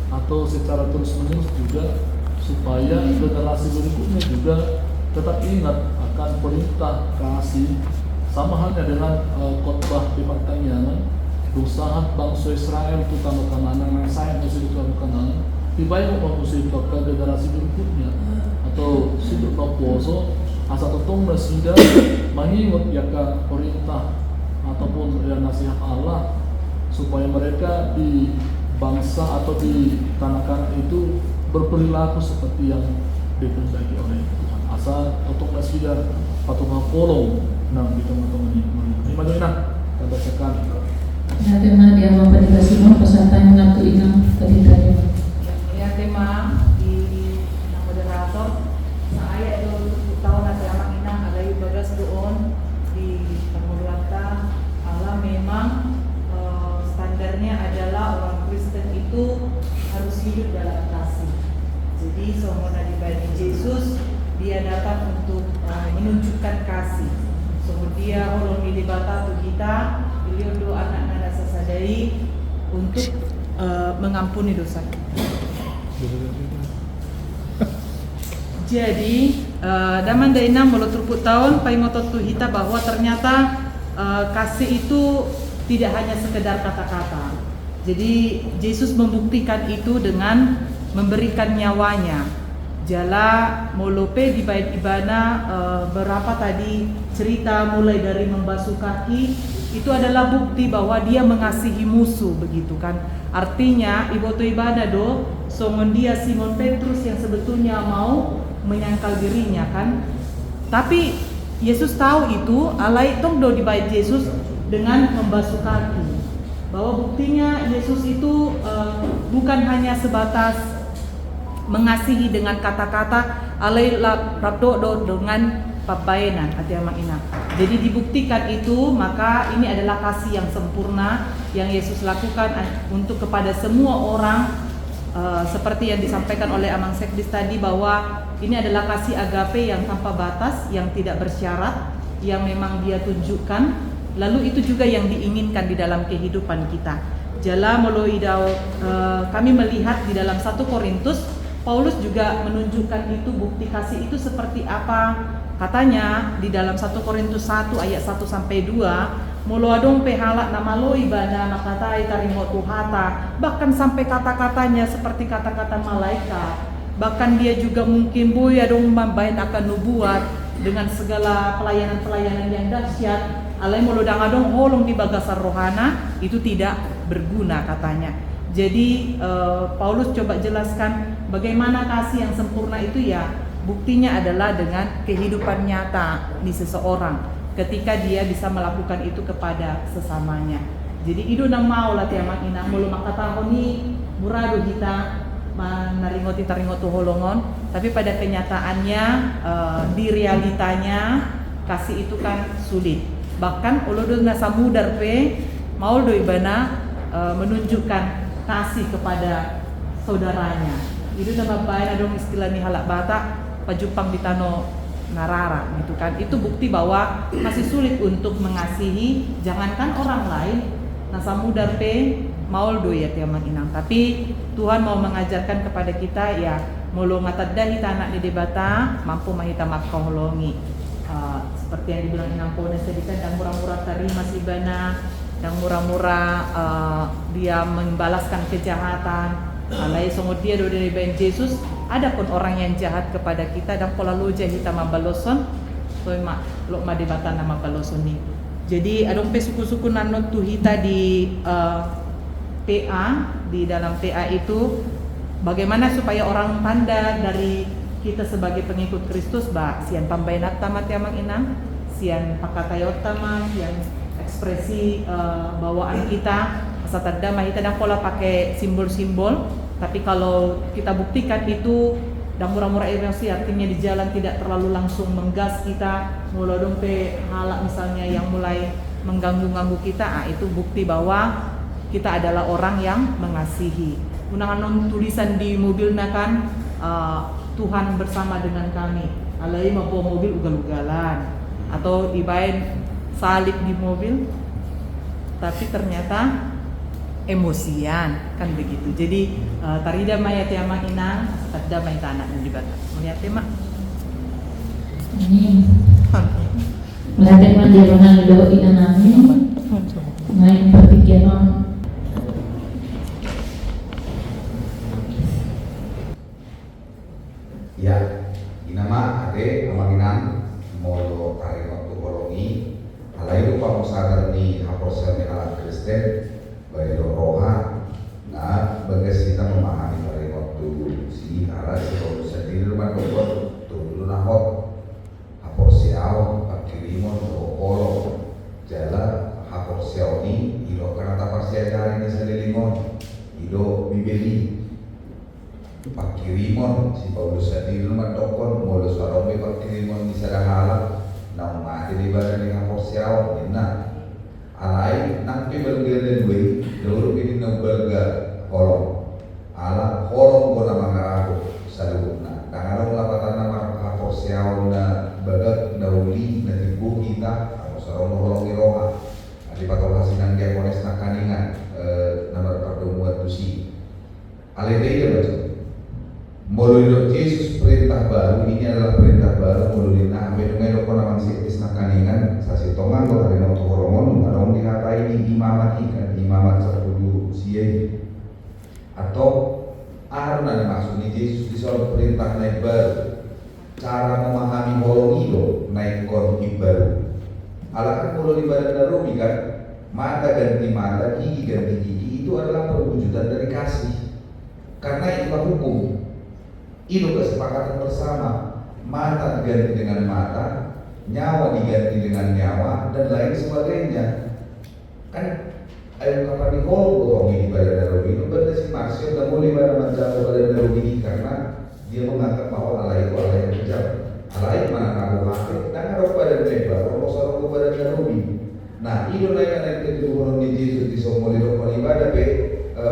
atau secara terus-menerus juga supaya generasi berikutnya juga tetap ingat akan perintah kasih, sama halnya dengan khotbah di pertanyaan usaha bangsa Israel itu tanah Kanaan yang saya masih di tanah Kanaan dibayar manusia ke generasi berikutnya atau situ poso asa totong masida mengingat ya perintah ataupun ya nasihat Allah supaya mereka di bangsa atau di tanah Kanaan itu berperilaku seperti yang dikehendaki oleh Tuhan. Asa totong masida patungah kolong nang di teman-teman ini bagaimana kita bacakan. Ya, tema dia memperintahkan peserta yang mengatur inang ketika ya tema di moderator saya itu tahun ada amak inang ada ibadah doon di Pemulata Allah memang standarnya adalah orang Kristen itu harus hidup dalam kasih. Jadi semua dibanding Yesus dia datang untuk menunjukkan kasih. Semua dia holong di bata kita beliau doa anak-anak sesadai untuk mengampuni dosa. Jadi daman dainam mulut ruput tahun paingotot tu hita bahwa ternyata kasih itu tidak hanya sekedar kata-kata. Jadi Yesus membuktikan itu dengan memberikan nyawanya. Jala molope di bait ibana berapa tadi cerita mulai dari membasuh kaki itu adalah bukti bahwa dia mengasihi musuh begitu kan. Artinya iboto ibadah songon dia Simon Petrus yang sebetulnya mau menyangkal dirinya kan. Tapi Yesus tahu itu alai tong di bait Yesus dengan membasuh kaki. Bahwa buktinya Yesus itu bukan hanya sebatas mengasihi dengan kata-kata alai rabdo dengan pabayanan hati amang ina. Jadi dibuktikan itu, maka ini adalah kasih yang sempurna yang Yesus lakukan untuk kepada semua orang seperti yang disampaikan oleh Amang Sekdis tadi bahwa ini adalah kasih agape yang tanpa batas, yang tidak bersyarat, yang memang dia tunjukkan. Lalu itu juga yang diinginkan di dalam kehidupan kita. Jala moloidau kami melihat di dalam 1 Korintus Paulus juga menunjukkan itu bukti kasih itu seperti apa. Katanya di dalam 1 Korintus 1 ayat 1 sampai 2, moloadong pehalak nama lo ibadah makatai taringo tuhata, bahkan sampai kata-katanya seperti kata-kata malaikat. Bahkan dia juga mungkin boy adong membain akan nubuat dengan segala pelayanan-pelayanan yang dahsyat. Alai molodang adong holong di bagasar rohana itu tidak berguna katanya. Jadi Paulus coba jelaskan bagaimana kasih yang sempurna itu ya buktinya adalah dengan kehidupan nyata di seseorang ketika dia bisa melakukan itu kepada sesamanya. Jadi itu nang mau lah tiamang inang mulu makatahoni murado kita naringoti taringotu holongon, tapi pada kenyataannya di realitanya kasih itu kan sulit. Bahkan uludun nasa mudar pe mau do ibana menunjukkan kasih kepada saudaranya. Itu nama bayan adong istilah ni halak bata pajupang di tano narara gitu kan. Itu bukti bahwa masih sulit untuk mengasihi jangankan orang lain nasa mudar pe maul do ya tiamang inang. Tapi Tuhan mau mengajarkan kepada kita ya mulu ngataddahi tanak di debata mampu mahita makholongi. Seperti yang dibilang inang pone sedikit dan murah-murah terima sibana dan murah-murah dia membalaskan kejahatan. Alai sungguh dia dari ben Yesus. Adapun orang yang jahat kepada kita dan pola loja hitam mabaloson, so mak lo ma debatan nama baloson ni. Jadi adong pe suku-suku nanot tu hita di PA di dalam PA itu bagaimana supaya orang tanda dari kita sebagai pengikut Kristus ba sian pambayanat tamat yamang inang, sian pakatayot tamat, sian ekspresi bawaan kita asatadama kita dan pola pakai simbol-simbol. Tapi kalau kita buktikan itu dan murah-murah emosi artinya di jalan tidak terlalu langsung menggas kita, mulai dompe halak misalnya yang mulai mengganggu-ganggu kita, itu bukti bahwa kita adalah orang yang mengasihi. Unangan tulisan di mobilnya kan, Tuhan bersama dengan kami. Alai mau mobil ugal-ugalan atau ibain salib di mobil, tapi ternyata emosian kan begitu. Jadi tarida maya tiama inang tadda may tanah menjibat. Melihat tema. Ini melihat tema dia orang do ina namin. Main perpikiran ya inama ade amanginam molo tarik waktu kolongi alai lupa musadar ni haposel ni ala Kristen baik roha nah bagas kita memahami tarik waktu si ala si kalau sendiri rumah dokter dulu nahot haposel pakirimon kolo jala haposel ni ilo karena tapasya dari ni selilimon ilo bibeli pakirimon si Paulus sendiri rumah dokter molo sarombe pakirimon di sadahala nang mati di badan ni haposel inna alai nang pi bergele duwe dulu ini nang berga kolong ala kolong gona mangarago saluna dangarong lapatan nama haposel na bagat dauli na tibu kita atau sarong kolong iroha ali patol hasinan dia kones nakaningan nomor pertemuan tusi ale dia baca Mulai Yesus perintah baru, ini adalah perintah baru mulai nah mengenai dokon namang sitis nakaningan sasi tongan lo hari nauto horomon arong dihatai ini imamat ikan imamat sepuluh siai atau arna maksudnya Yesus disuruh perintah naik baru cara memahami holong ilo naik kon baru ala kan mulai ibadah darumi kan mata ganti mata gigi ganti gigi itu adalah perwujudan dari kasih karena itulah hukum. Itu kesepakatan bersama, mata diganti dengan mata, nyawa diganti dengan nyawa, dan lain sebagainya. Kan ayo kapan di kolong ini pada darugi itu berarti si Marsio tidak boleh pada menjauh pada darugi ini karena dia menganggap bahwa Allah itu Allah yang kejam. Allah itu mana kamu hati, dan harus pada mereka, kalau seorang pada darugi. Nah, itu naik ke turun di Yesus di somoli rokok ibadah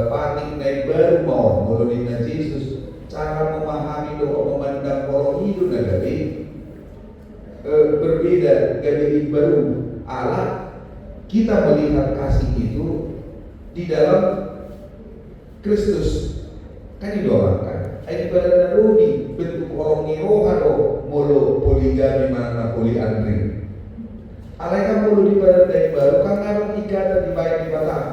panik naik baru mau mulai di Yesus. Cara memahami doa memandang kolong hidup negari berbeda dari baru Allah kita melihat kasih itu di dalam Kristus kan didoakan ayat pada narudi bentuk kolong iroha do molo poligami mana poliandri Allah kan molo di pada dari baru kan ada ikatan di baik di batang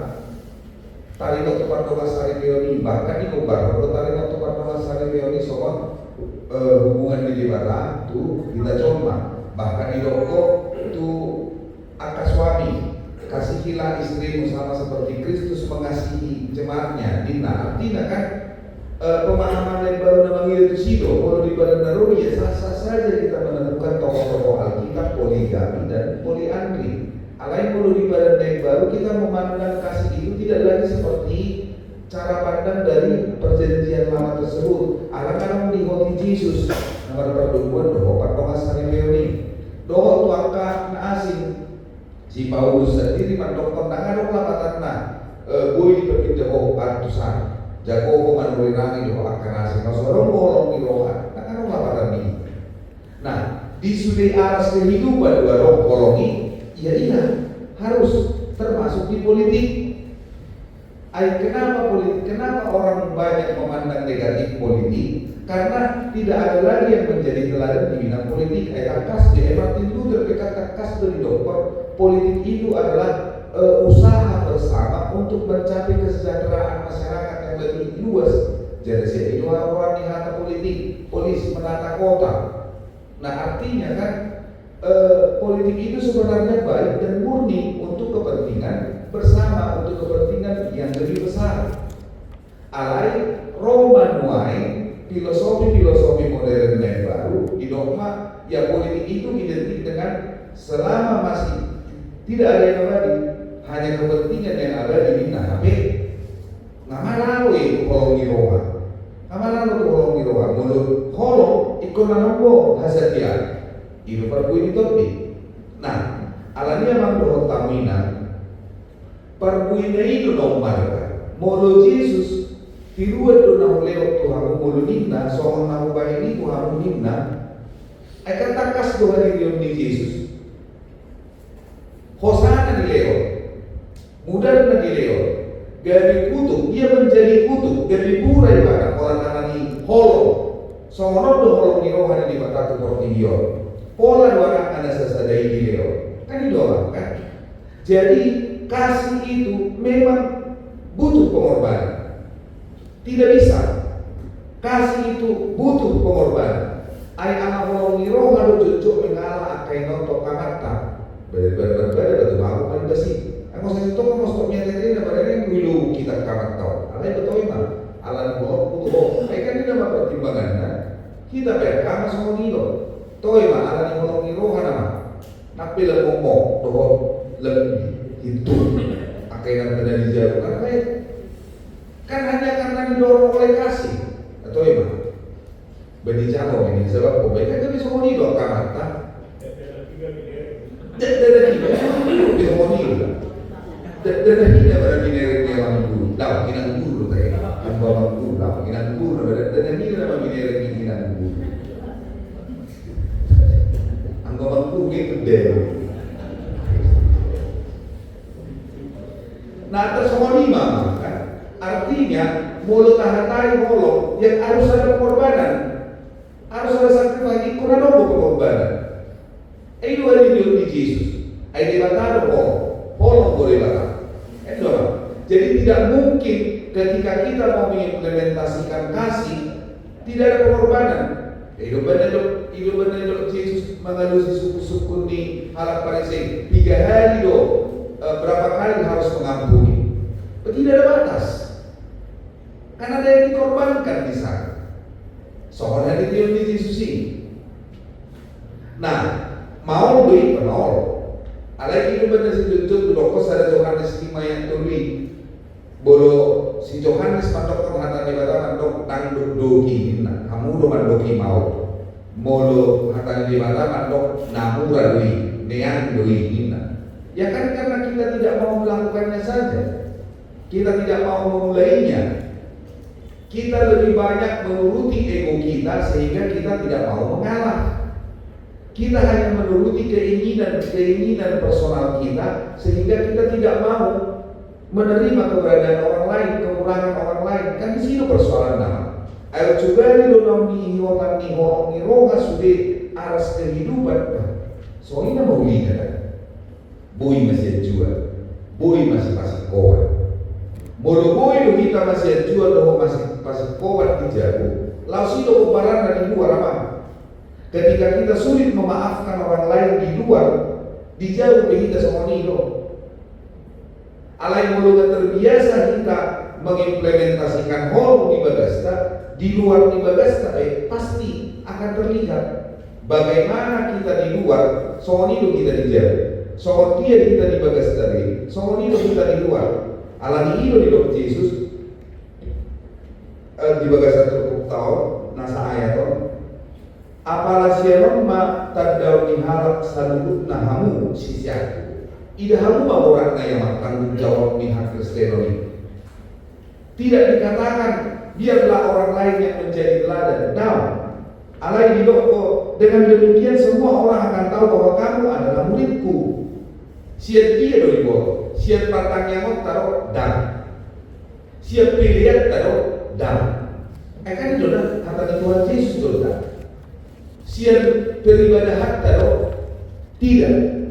tali waktu partola sari teori bahkan di kubar kalau tali waktu partola sari teori soal hubungan di batang tu kita coba bahkan di doko tu akak suami kasihilah istrimu sama seperti Kristus mengasihi jemaatnya dina artinya kan pemahaman yang baru namanya itu sido kalau di badan narumi ya sah-sah saja kita menemukan tokoh-tokoh Alkitab poligami dan poliandri alain perlu di badan yang baru kita memandang kasih itu tidak lagi seperti cara pandang dari perjanjian lama tersebut. Allah kan di hati Yesus nomor perdukuan doa partongas hari leoni doa tuangka na asing si Paulus sendiri mandokton nangadok lapatan na boy dipepit doa atusan jago manurirangi doa akan asing masorong bolong di doa nangadok lapatan ini. Nah di sudai aras kehidupan dua roh kolongi ya ingat harus termasuk di politik. Kenapa orang banyak memandang negatif politik? Karena tidak ada lagi yang menjadi teladan di bidang politik. Kas di Martin Luther berkata kas dari dokter politik itu adalah usaha bersama untuk mencapai kesejahteraan masyarakat yang lebih luas. Jadi itu orang di hata politik, polisi menata kota. Nah artinya kan politik itu sebenarnya baik dan murni untuk kepentingan bersama, untuk kepentingan yang lebih besar. Alai Romanuai filosofi modern yang baru di dogma ya politik itu identik dengan selama masih tidak ada yang abadi, hanya kepentingan yang ada di bina HP. Nama lalu itu kolongi roha, nama lalu itu kolongi roha. Mulut Ino perbuin itu di. Nah, alania mangdo tamina perbuin itu nomar. Molo Yesus tiruan do na leo Tuhan molo ninna soong na ubay ni Tuhan ninna. Ay katakas do hari ni Yesus. Hosana di leo, mudah na di leo. Gabi kutuk, dia menjadi kutuk. Gabi burai pada orang anani holong. Songono do holong ni rohani di batatu portigior. Pola dua anak sesadai di leo. Kan itu orang kan. Jadi kasih itu memang butuh pengorbanan. Tidak bisa. Kasih itu butuh pengorbanan. Ay anak holong ni roh halu cucuk mengalah akai nonton kamata. Berbeda mau paling besi. Ako sa ito kung gusto niya rin na parang milu kita kamat tao. Alay betul ima. Alam mo puto. Ay kanina mapertimbangan na kita berkama sa nilo. Toy ma alam mo nilo hanama. Napila mo doon lebih itu. Akai nang tanda dijauh kan hanya karena didorong oleh kasih. Atau ima. Berdialog ini sebab mereka kan bisa nilo kamat ta. Dari bisa nilo. Dan tidak berarti nereknya orang guru, tahu kinang guru tadi, bawa guru, tahu kinang guru, dan tidak nama binerek kinang guru. Anggapan guru itu deh. Nah tersama lima kan, artinya mulut tahan molok yang harus ada pengorbanan, harus ada sacrifice, kurang ada pengorbanan. Itu ada di Yesus, ada di batang polong boleh batang. Jadi tidak mungkin ketika kita mau mengimplementasikan kasih tidak ada pengorbanan. Hidup Yesus mengadusi suku-suku di halak Farisi 3 hari berapa kali harus mengampuni. Tidak ada batas. Karena ada yang dikorbankan di sana. Soalnya di Yesus ini. Nah, mau beri penolong. Alai itu benar si Jujur dokos ada Yohanes 5 yang tuli. Bolo si Yohanes mandok penghatan di bata mandok tangduk doki. Nah, kamu do mandoki mau. Molo hatan di bata mandok namura dui, neang dui. Nah, ya kan karena kita tidak mau melakukannya saja. Kita tidak mau memulainya. Kita lebih banyak menuruti ego kita sehingga kita tidak mau mengalah. Kita hanya menuruti keinginan personal kita sehingga kita tidak mau menerima keberadaan orang lain, kekurangan orang lain. Kan di sini persoalan nama. Ayo juga ni donong ni hiwatan ni horong ni roga sudah aras kehidupan. Soalnya mau lihat, boy masih jual, boy masih kowan. Molo boy lo kita masih jual, lo masih kowan di jago. Lalu sih lo barang dari luar apa? Ketika kita sulit memaafkan orang lain di luar, dijauh kita sama nilo. Alai mulu terbiasa kita mengimplementasikan hal di bagasta, di luar di bagasta, pasti akan terlihat bagaimana kita di luar, sama nilo kita dijauh, sama dia kita di bagasta, sama nilo kita di luar. Alani nilo di dalam Yesus di bagasta terpuk tahun, nasa ayaton. Apalah siaron ma tadau ni halak sanudut nahamu sisiaku. Ida hamu orang na yang tanggung jawab pihak Kristen ini. Tidak dikatakan biarlah orang lain yang menjadi teladan. Now, alai didoko dengan demikian semua orang akan tahu bahwa kamu adalah muridku. Siap dia doi bo, siap patangnya mau taruh dam, siap pilihan taruh dam. Akan itu dah kata Tuhan Yesus itu dah. Siap beribadah taruh tidak,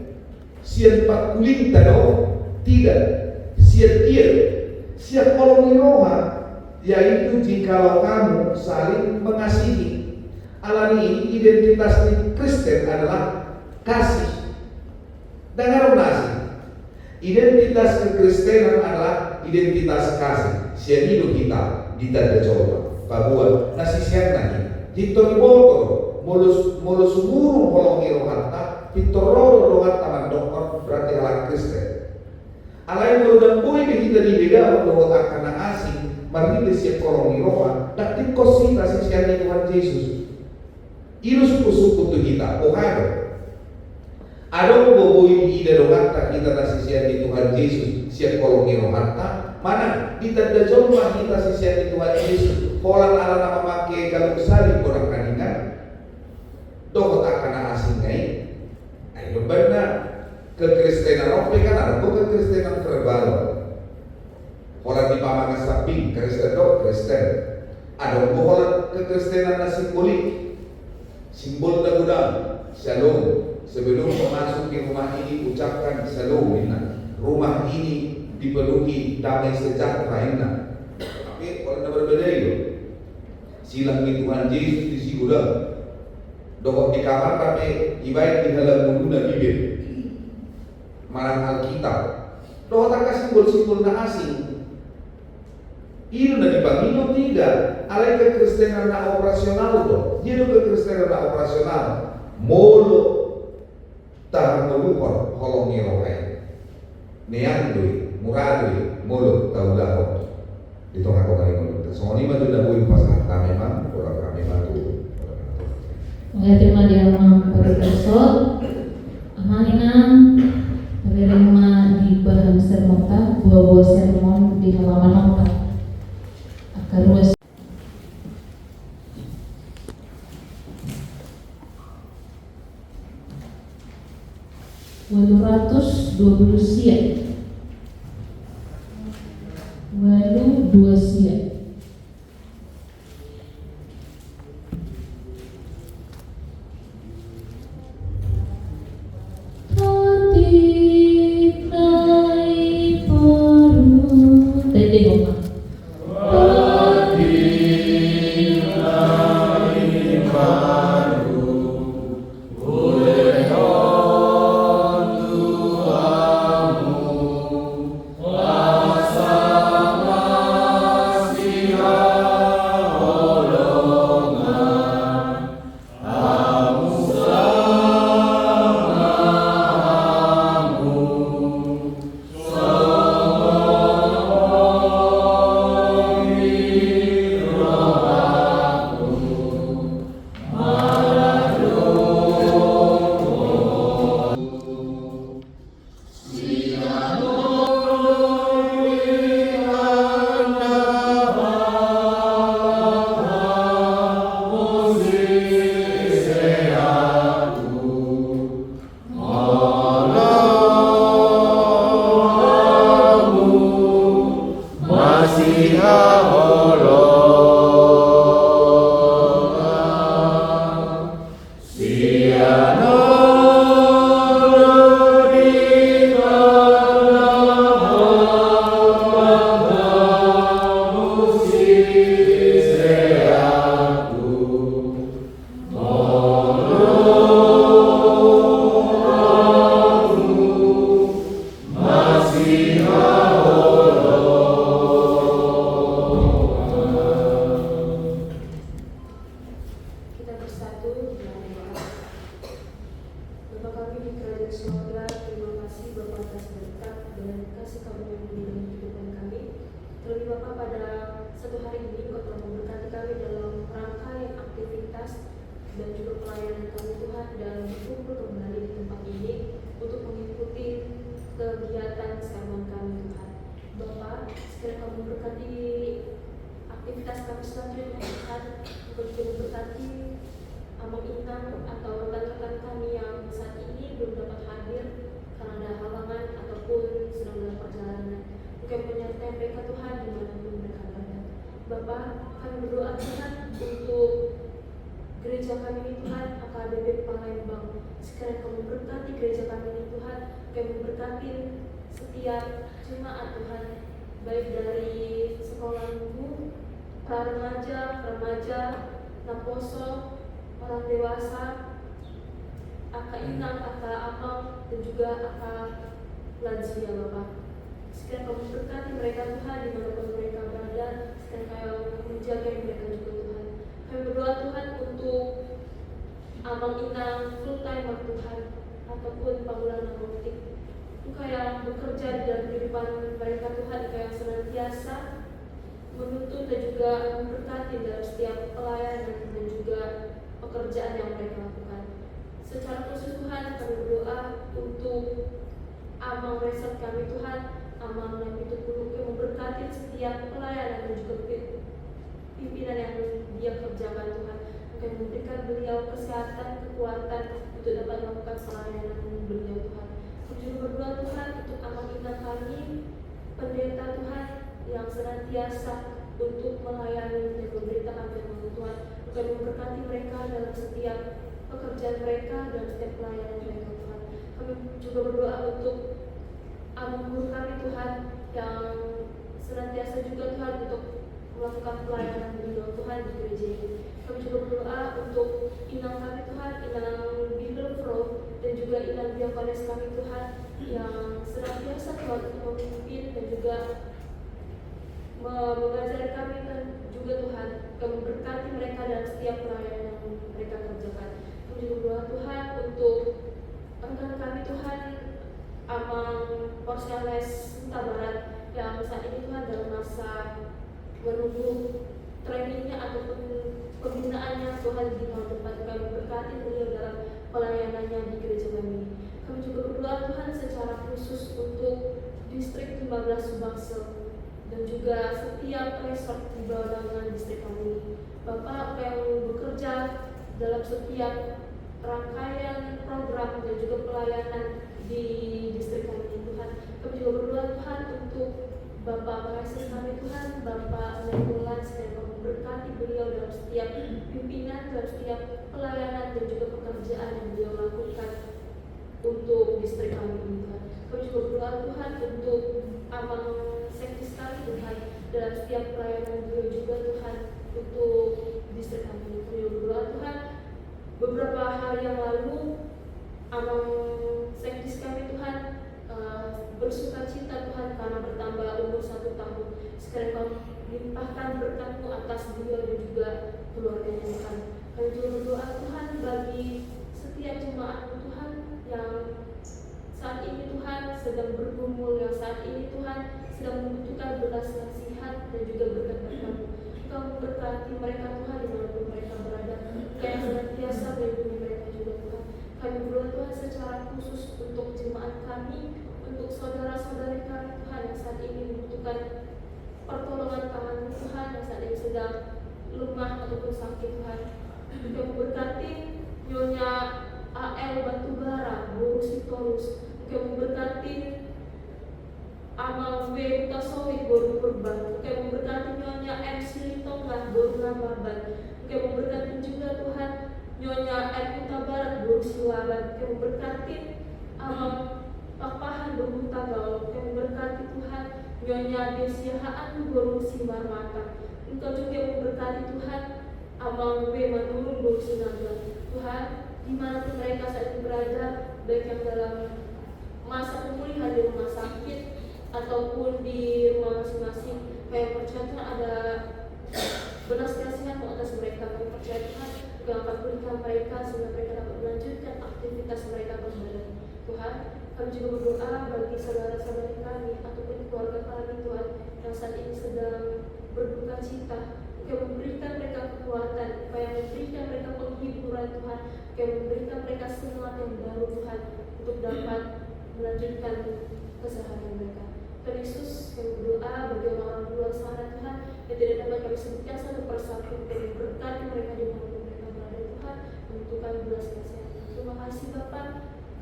siap pakuling taruh tidak, siap dia, siap kolong roha, yaitu jikalau kamu saling mengasihi. Alani ini identitas Kristen adalah kasih dan harmonasi. Identitas kekristenan adalah identitas kasih. Siap hidup kita di tanda coba bahwa nasi siang lagi hitung botol. Mulu sumurung holongi rohata, pitororo rohata mandokor berarti halak Kristen. Alai mulu dan boy kita dibeda bahwa akan asing, mari siap kolongi roha, tak tikos kita sisian Tuhan Yesus. Ilu suku-suku tu kita, oh ada. Ada boboi ida rohata kita nasisian di Tuhan Yesus siap kolongi rohata mana kita dah coba kita sisian di Tuhan Yesus pola ala nama make kalau besar orang kaningan dohot akan asingai ayo benar kekristenan oke kan ada bukan kekristenan verbal pola di pamangan samping Kristen Kristen ada pola kekristenan simbolik simbol gudang shalom. Sebelum memasuki rumah ini ucapkan shalom inna. Rumah ini dipenuhi damai sejahtera inna. Oke, kalau berbeda itu silang di Tuhan Yesus di sigura dokok di kamar tapi ibarat di dalam muduna bibir malam Alkitab dokok tak simbol-simbol na asing itu na dibangun tidak alai kekristenan na operasional tuh jadi kekristenan na operasional molo tahan meluhur holongi rokai neang dui muradui mulut tahu dah di tengah kali mulut soalnya mah sudah boleh pasang kami mah orang kami mah tu Mengajar dia profesor amalina menerima di bahan sermon buah sermon di halaman 4 akan ruas 220 siap walu 2 siap hati naik baru tadi ngomong menuntut dan juga memberkati dalam setiap pelayanan dan juga pekerjaan yang mereka lakukan. secara khusus Tuhan kami berdoa untuk Amang Resort kami Tuhan, Amang yang itu perlu memberkati setiap pelayanan dan juga pimpinan yang dia kerjakan Tuhan. Kami memberikan beliau kesehatan, kekuatan untuk dapat melakukan pelayanan beliau Tuhan. Kami juga berdoa Tuhan untuk Amang Indah kami, pendeta Tuhan yang senantiasa untuk melayani dan memberitakan firman Tuhan. Kami memberkati mereka dalam setiap pekerjaan mereka dan setiap pelayanan mereka Tuhan. Kami juga berdoa untuk Amang guru kami Tuhan yang senantiasa juga Tuhan untuk melakukan pelayanan beliau Tuhan di gereja ini. Kami juga berdoa untuk inang kami Tuhan, inang Bible Pro dan juga inang diakonis kami Tuhan yang senantiasa Tuhan untuk memimpin dan juga mengajari kami dan juga Tuhan. Kami berkati mereka dalam setiap pelayanan yang mereka kerjakan. Kami juga berdoa Tuhan untuk rekan kami Tuhan, Amang Porsiales Huta Barat yang saat ini Tuhan dalam masa menunggu trainingnya ataupun pembinaannya Tuhan di tahun depan. Kami berkati beliau dalam pelayanannya di gereja kami. Kami juga berdoa Tuhan secara khusus untuk distrik 15 Subangsel dan juga setiap resort di bawah naungan distrik kami. Bapak yang bekerja dalam setiap rangkaian program dan juga pelayanan di distrik kami Tuhan. Kami juga berdoa Tuhan untuk Bapak Presiden kami Tuhan, Bapak Mengulas dan memberkati beliau dalam setiap pimpinan, dalam setiap pelayanan dan juga pekerjaan yang beliau lakukan untuk distrik kami Tuhan. Kami juga berdoa Tuhan untuk Amang Sektis kami Tuhan dalam setiap pelayanan beliau juga Tuhan untuk distrik kami. Kami juga berdoa Tuhan beberapa hari yang lalu Amang Sektis kami Tuhan bersuka cita Tuhan karena bertambah umur 1 tahun. Sekarang Kau limpahkan berkat-Mu atas beliau dan juga keluarga Tuhan. Kami juga berdoa Tuhan bagi setiap jemaat Tuhan yang saat ini Tuhan sedang bergumul, yang saat ini Tuhan sedang membutuhkan belas kasihan dan juga berkat-Mu. Kau memberkati mereka Tuhan dimanapun mereka berada. Yang senantiasa melindungi mereka juga Tuhan. Kami berdoa Tuhan secara khusus untuk jemaat kami, untuk saudara-saudari kami Tuhan yang saat ini membutuhkan pertolongan tangan Tuhan, yang saat ini sedang lemah ataupun sakit Tuhan. Kami memberkati Nyonya AL Batubara, Boru Sitorus. Kami memberkati Amang W Utasowit, Boru Purban. Kami memberkati Nyonya M Silitonga, Boru Nababan. Kami memberkati juga Tuhan Nyonya M Huta Barat, Boru Silaban. Kami memberkati Amang Papahan Berhuta Gaul. Kami memberkati Tuhan Nyonya Desia Haan Boru Simarmata. Engkau juga memberkati Tuhan Amang W Manurun Boru Sinaga. Tuhan, dimanapun mereka saat ini berada, baik yang dalam masa pemulihan di rumah sakit ataupun di rumah masing-masing, kami percaya Tuhan ada belas kasihan-Mu atas mereka. Kami percaya Tuhan Engkau akan pulihkan mereka sehingga mereka dapat melanjutkan aktivitas mereka kembali. Tuhan, kami juga berdoa bagi saudara-saudari kami ataupun keluarga kami Tuhan yang saat ini sedang berduka cita. Engkau memberikan mereka kekuatan, supaya memberikan mereka penghiburan Tuhan, Engkau memberikan mereka semangat yang baru Tuhan untuk dapat melanjutkan keseharian mereka. Tuhan Yesus, kami berdoa bagi orang-orang di luar sana Tuhan yang tidak dapat kami sebutkan satu persatu. Kami berkati mereka di mana mereka berada Tuhan, membutuhkan belas kasihan. Terima kasih Bapa.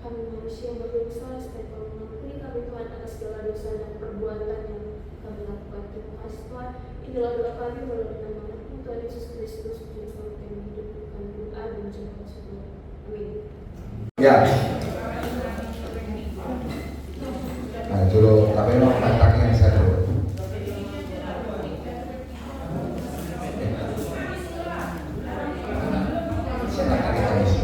Kami manusia yang berdosa, supaya Kau mengampuni kami Tuhan atas segala dosa dan perbuatan yang kami lakukan. Terima kasih Tuhan. Inilah doa kami melalui nama Tuhan Yesus Kristus, Juru Selamat kami hidup. Kami doa dan mengucapkan syukur. Amin. Ya. Nah, dulu tapi mau tantangin saya dulu. Silakan kita isi.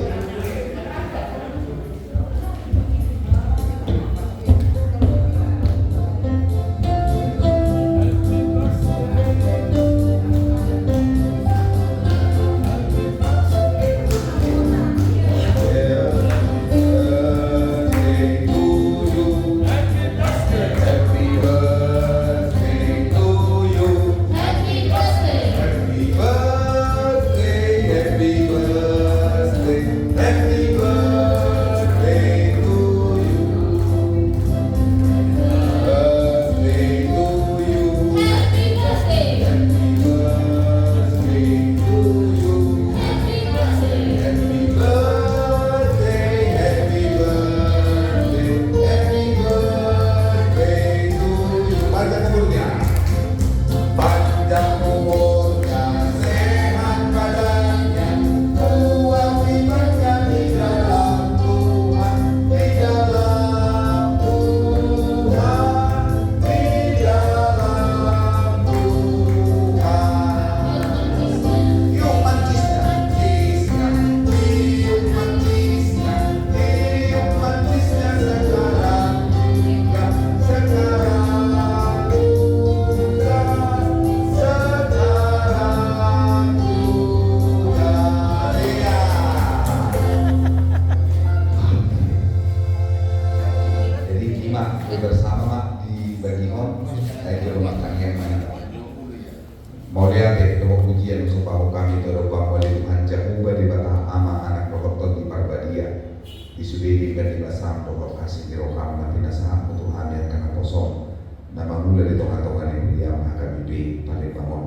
Mauliate doa pujian supaya kami terubah oleh Tuhan Jehovah di bawah ama anak rokoton di parbadia di sudedi dan di basam roh kasih di roham mati nasaham Tuhan yang kena kosong nama mula di tonga-tonga yang dia maha bibi paling bangun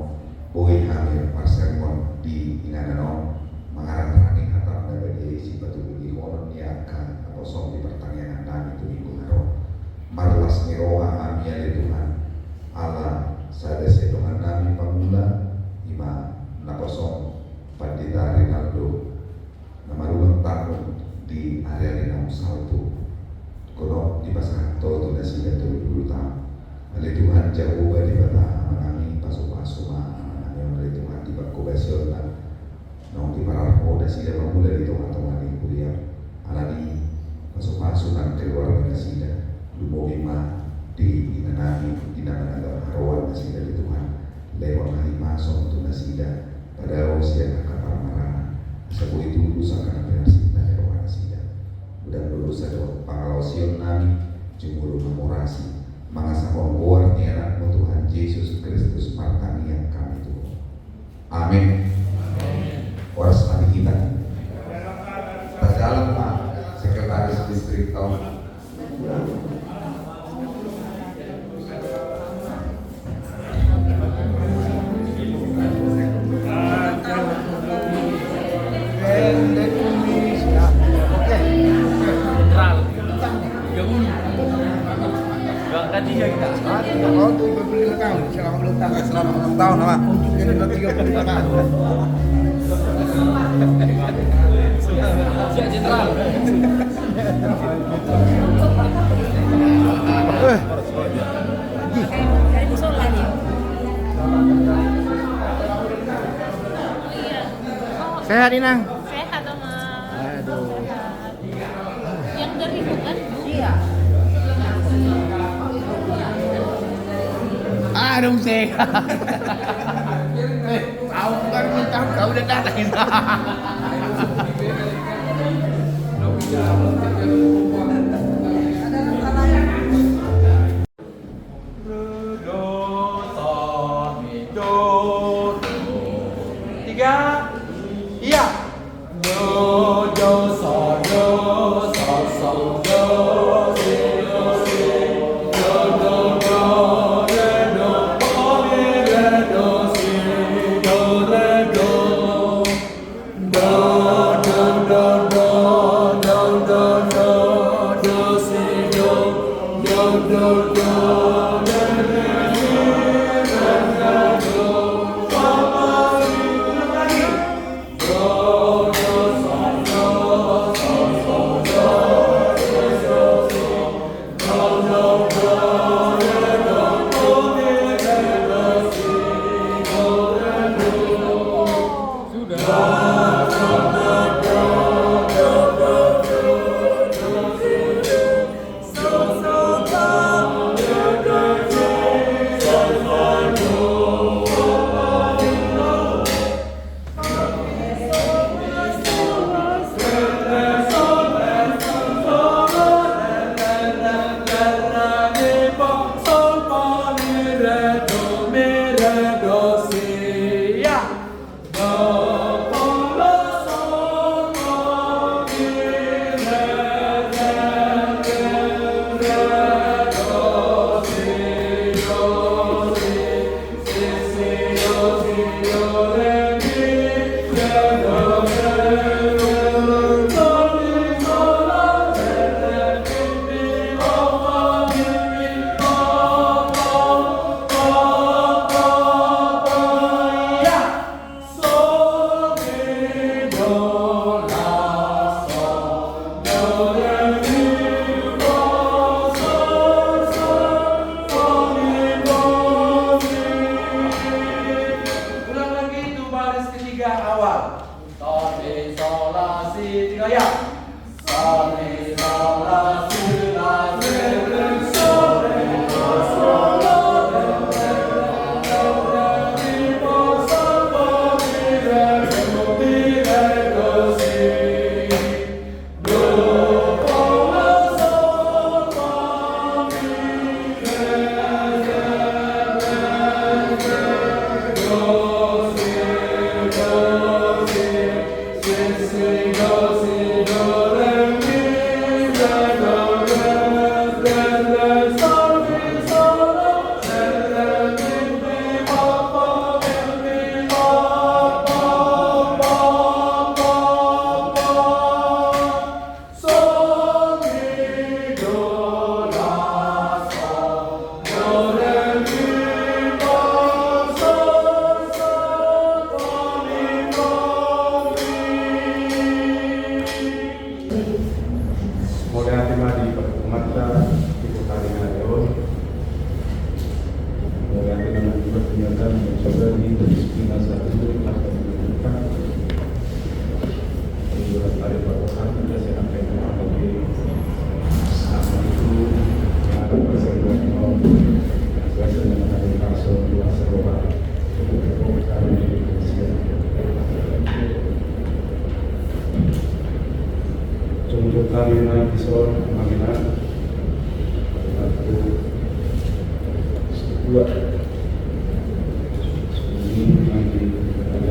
boy hamil parsermon di inananon mengarang terangin hatam dan bagi si batu budi konon dia akan kosong di pertanyaan dan itu minggu ngaroh marlas miroha amia di Tuhan Allah sada sedongan nami pamula ima nakosong Pandita Rinaldo namarulang tahun di area Renau Salto kono di pasangan todo na sila 70 tahun oleh Tuhan Jehovah di bata menami paso-paso menami oleh Tuhan di bakobasyon na nong di pararpo na sila pamula di tonga-tonga ni kuliah alani paso-paso na keluar na sila lumobima di inanami inanang harawan na sila di Tuhan lewat halimason tu na sila pada usia kaparamaran sa buhay dulu sa kanang pinarsinta ni Rohan na sila mudah dulu sa pangalosyon nami jumuro memorasi mga sakong buwan ni anak mo Tuhan Jesus Kristus martanian kami Tuhan amin oras namin kita Pasyalan Pak Sekretaris Distrik Tahun Selamat ulang tahun nama. Untuknya 30 tahun. Siap Jenderal. Sehat Inang? Sehat Oma. Aduh. Yang dari bukan? Iya. Aduh sehat. Tahu kan minta kau udah datang. saudara di Disiplina satu atau pendidikan beberapa hari pertama sudah saya sampaikan bagi sama itu ada persetujuan berasal dari kasus dua sekolah kami contoh kami naik kisah pemanggilan satu dua ini nanti ada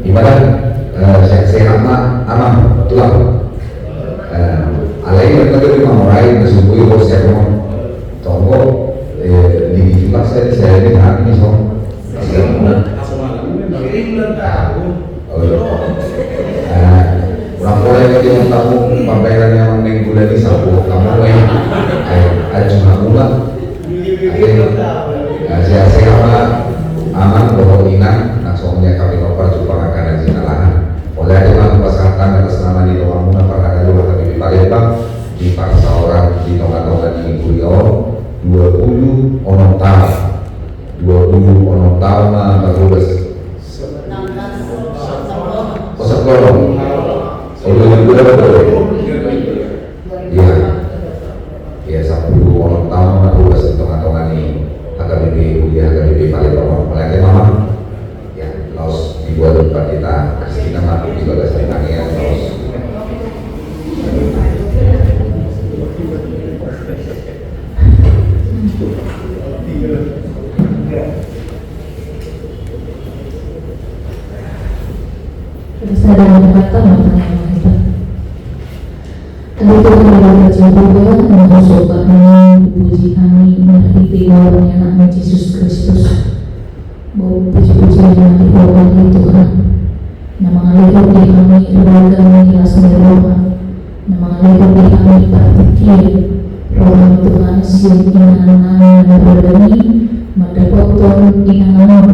Gimana? Sehat-sehat aman, betul. lain kesumpui bos saya mau tunggu di juga saya ini hari ini so orang boleh ke dia tamu pameran yang minggu lagi sabu kamu aja kamu lah saya kama aman bahwa inan langsungnya kami nomor coba akan aja lahan oleh dengan kesehatan atas nama di doang muna para dulu kami di Palembang di paksa orang di tonga-tonga di Kuliau 20 onong tahun na bagus sekolong ya 10 onong tahun na bagus di tonga-tonga ni HKBP Kuliah HKBP Palembang mulai mama ya laos dibuat tempat kita kita mampu juga dari tangian laos Saya dalam kata maknanya hebat. Ada itu kami baca juga mengusul kami, puji kami, menghormati Bapaknya Anak Yesus Kristus. Bahwa puji-pujian yang dibawah Tuhan. Nama alihkan di kami keluarga menjelas Tuhan. Nama alihkan di kami berpikir roh Tuhan siap inangan dan berdani mendapatkan inangan.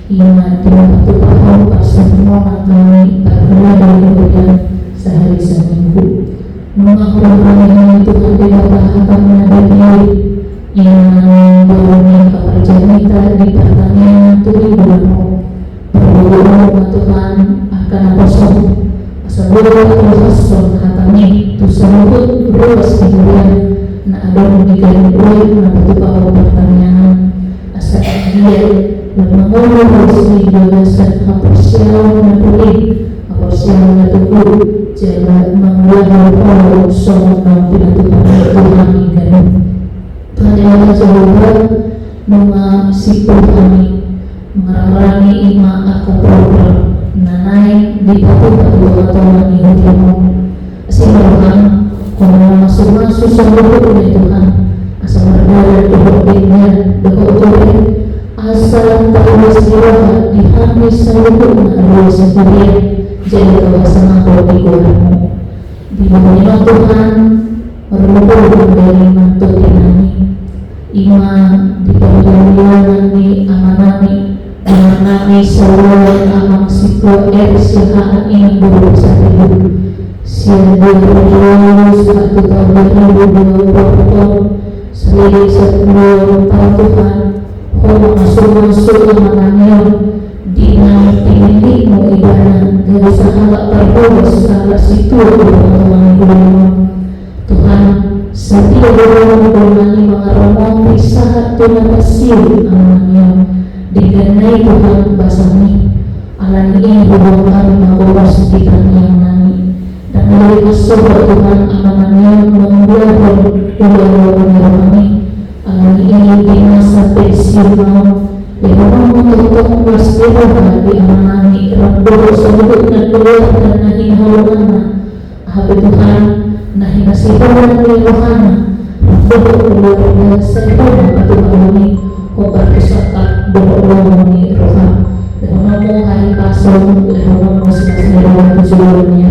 Ingat dengan Tuhan semua kami berdoa dari kemudian sehari seminggu. Mengakhirkan Tuhan dilakukan menghadapi yang berani kepercayaan kita di pertanian Tuhan berdoa berdoa Tuhan akan kosong sebelum kosong katanya itu sebut berus kemudian nak ada mengikat berdoa menentukan pertanian asal dia mengenai hasil belasan apresial menepati apresial menetapku jalan mengulang orang seorang tidak Tuhan hingga pada jawaban mengasihi kami mengarahkan ima akan program nanai di batu kedua Tuhan yang diamong silakan kalau masuk seluruh Tuhan asal berdoa doa doa asal terus istirahat di hati seluruh manusia sendirian jadi kawasan aku di goramu di bawah Tuhan merubah dari mantu dinami iman di perjalanan di amanami mengenai seluruh amak siklo sihaan ini berusaha hidup siapa berjuang satu tahun 2020 selesai 10 tahun Tuhan masuk amanannya dengan pemilikmu ibadah dari sahabat terbawa segala situ Tuhan setiap orang berani mengaromong pisah Tuhan kasih amanannya digenai Tuhan basami alam ini hubungan mengobar sedikan yang nani dan dari kesobat Tuhan amanannya membuat hubungan alam ini di masa pensiun yang orang untuk waspada di amanani Rabbu sebutnya keluar dan nahi halana ahli Tuhan nahi nasiban di rohana Rabbu keluar dan sehat atau kami obat kesakat berdoa di rohan dengan hari kasong dengan sesuatu tujuannya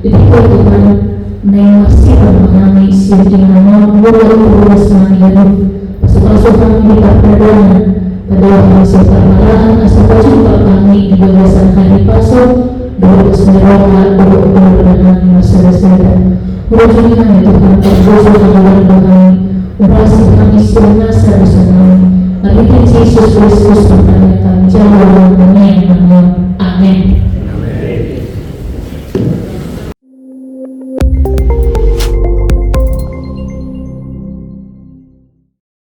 jadi Tuhan masih mengalami siapingan mulai semanian pasal kami di perdagangan pada masa permalaan asal juga kami di barisan hari pasal 29 berkenan masa sedan urusan Tuhan terdosa dengan kami urasi kami senasa bersama Nabi Yesus Kristus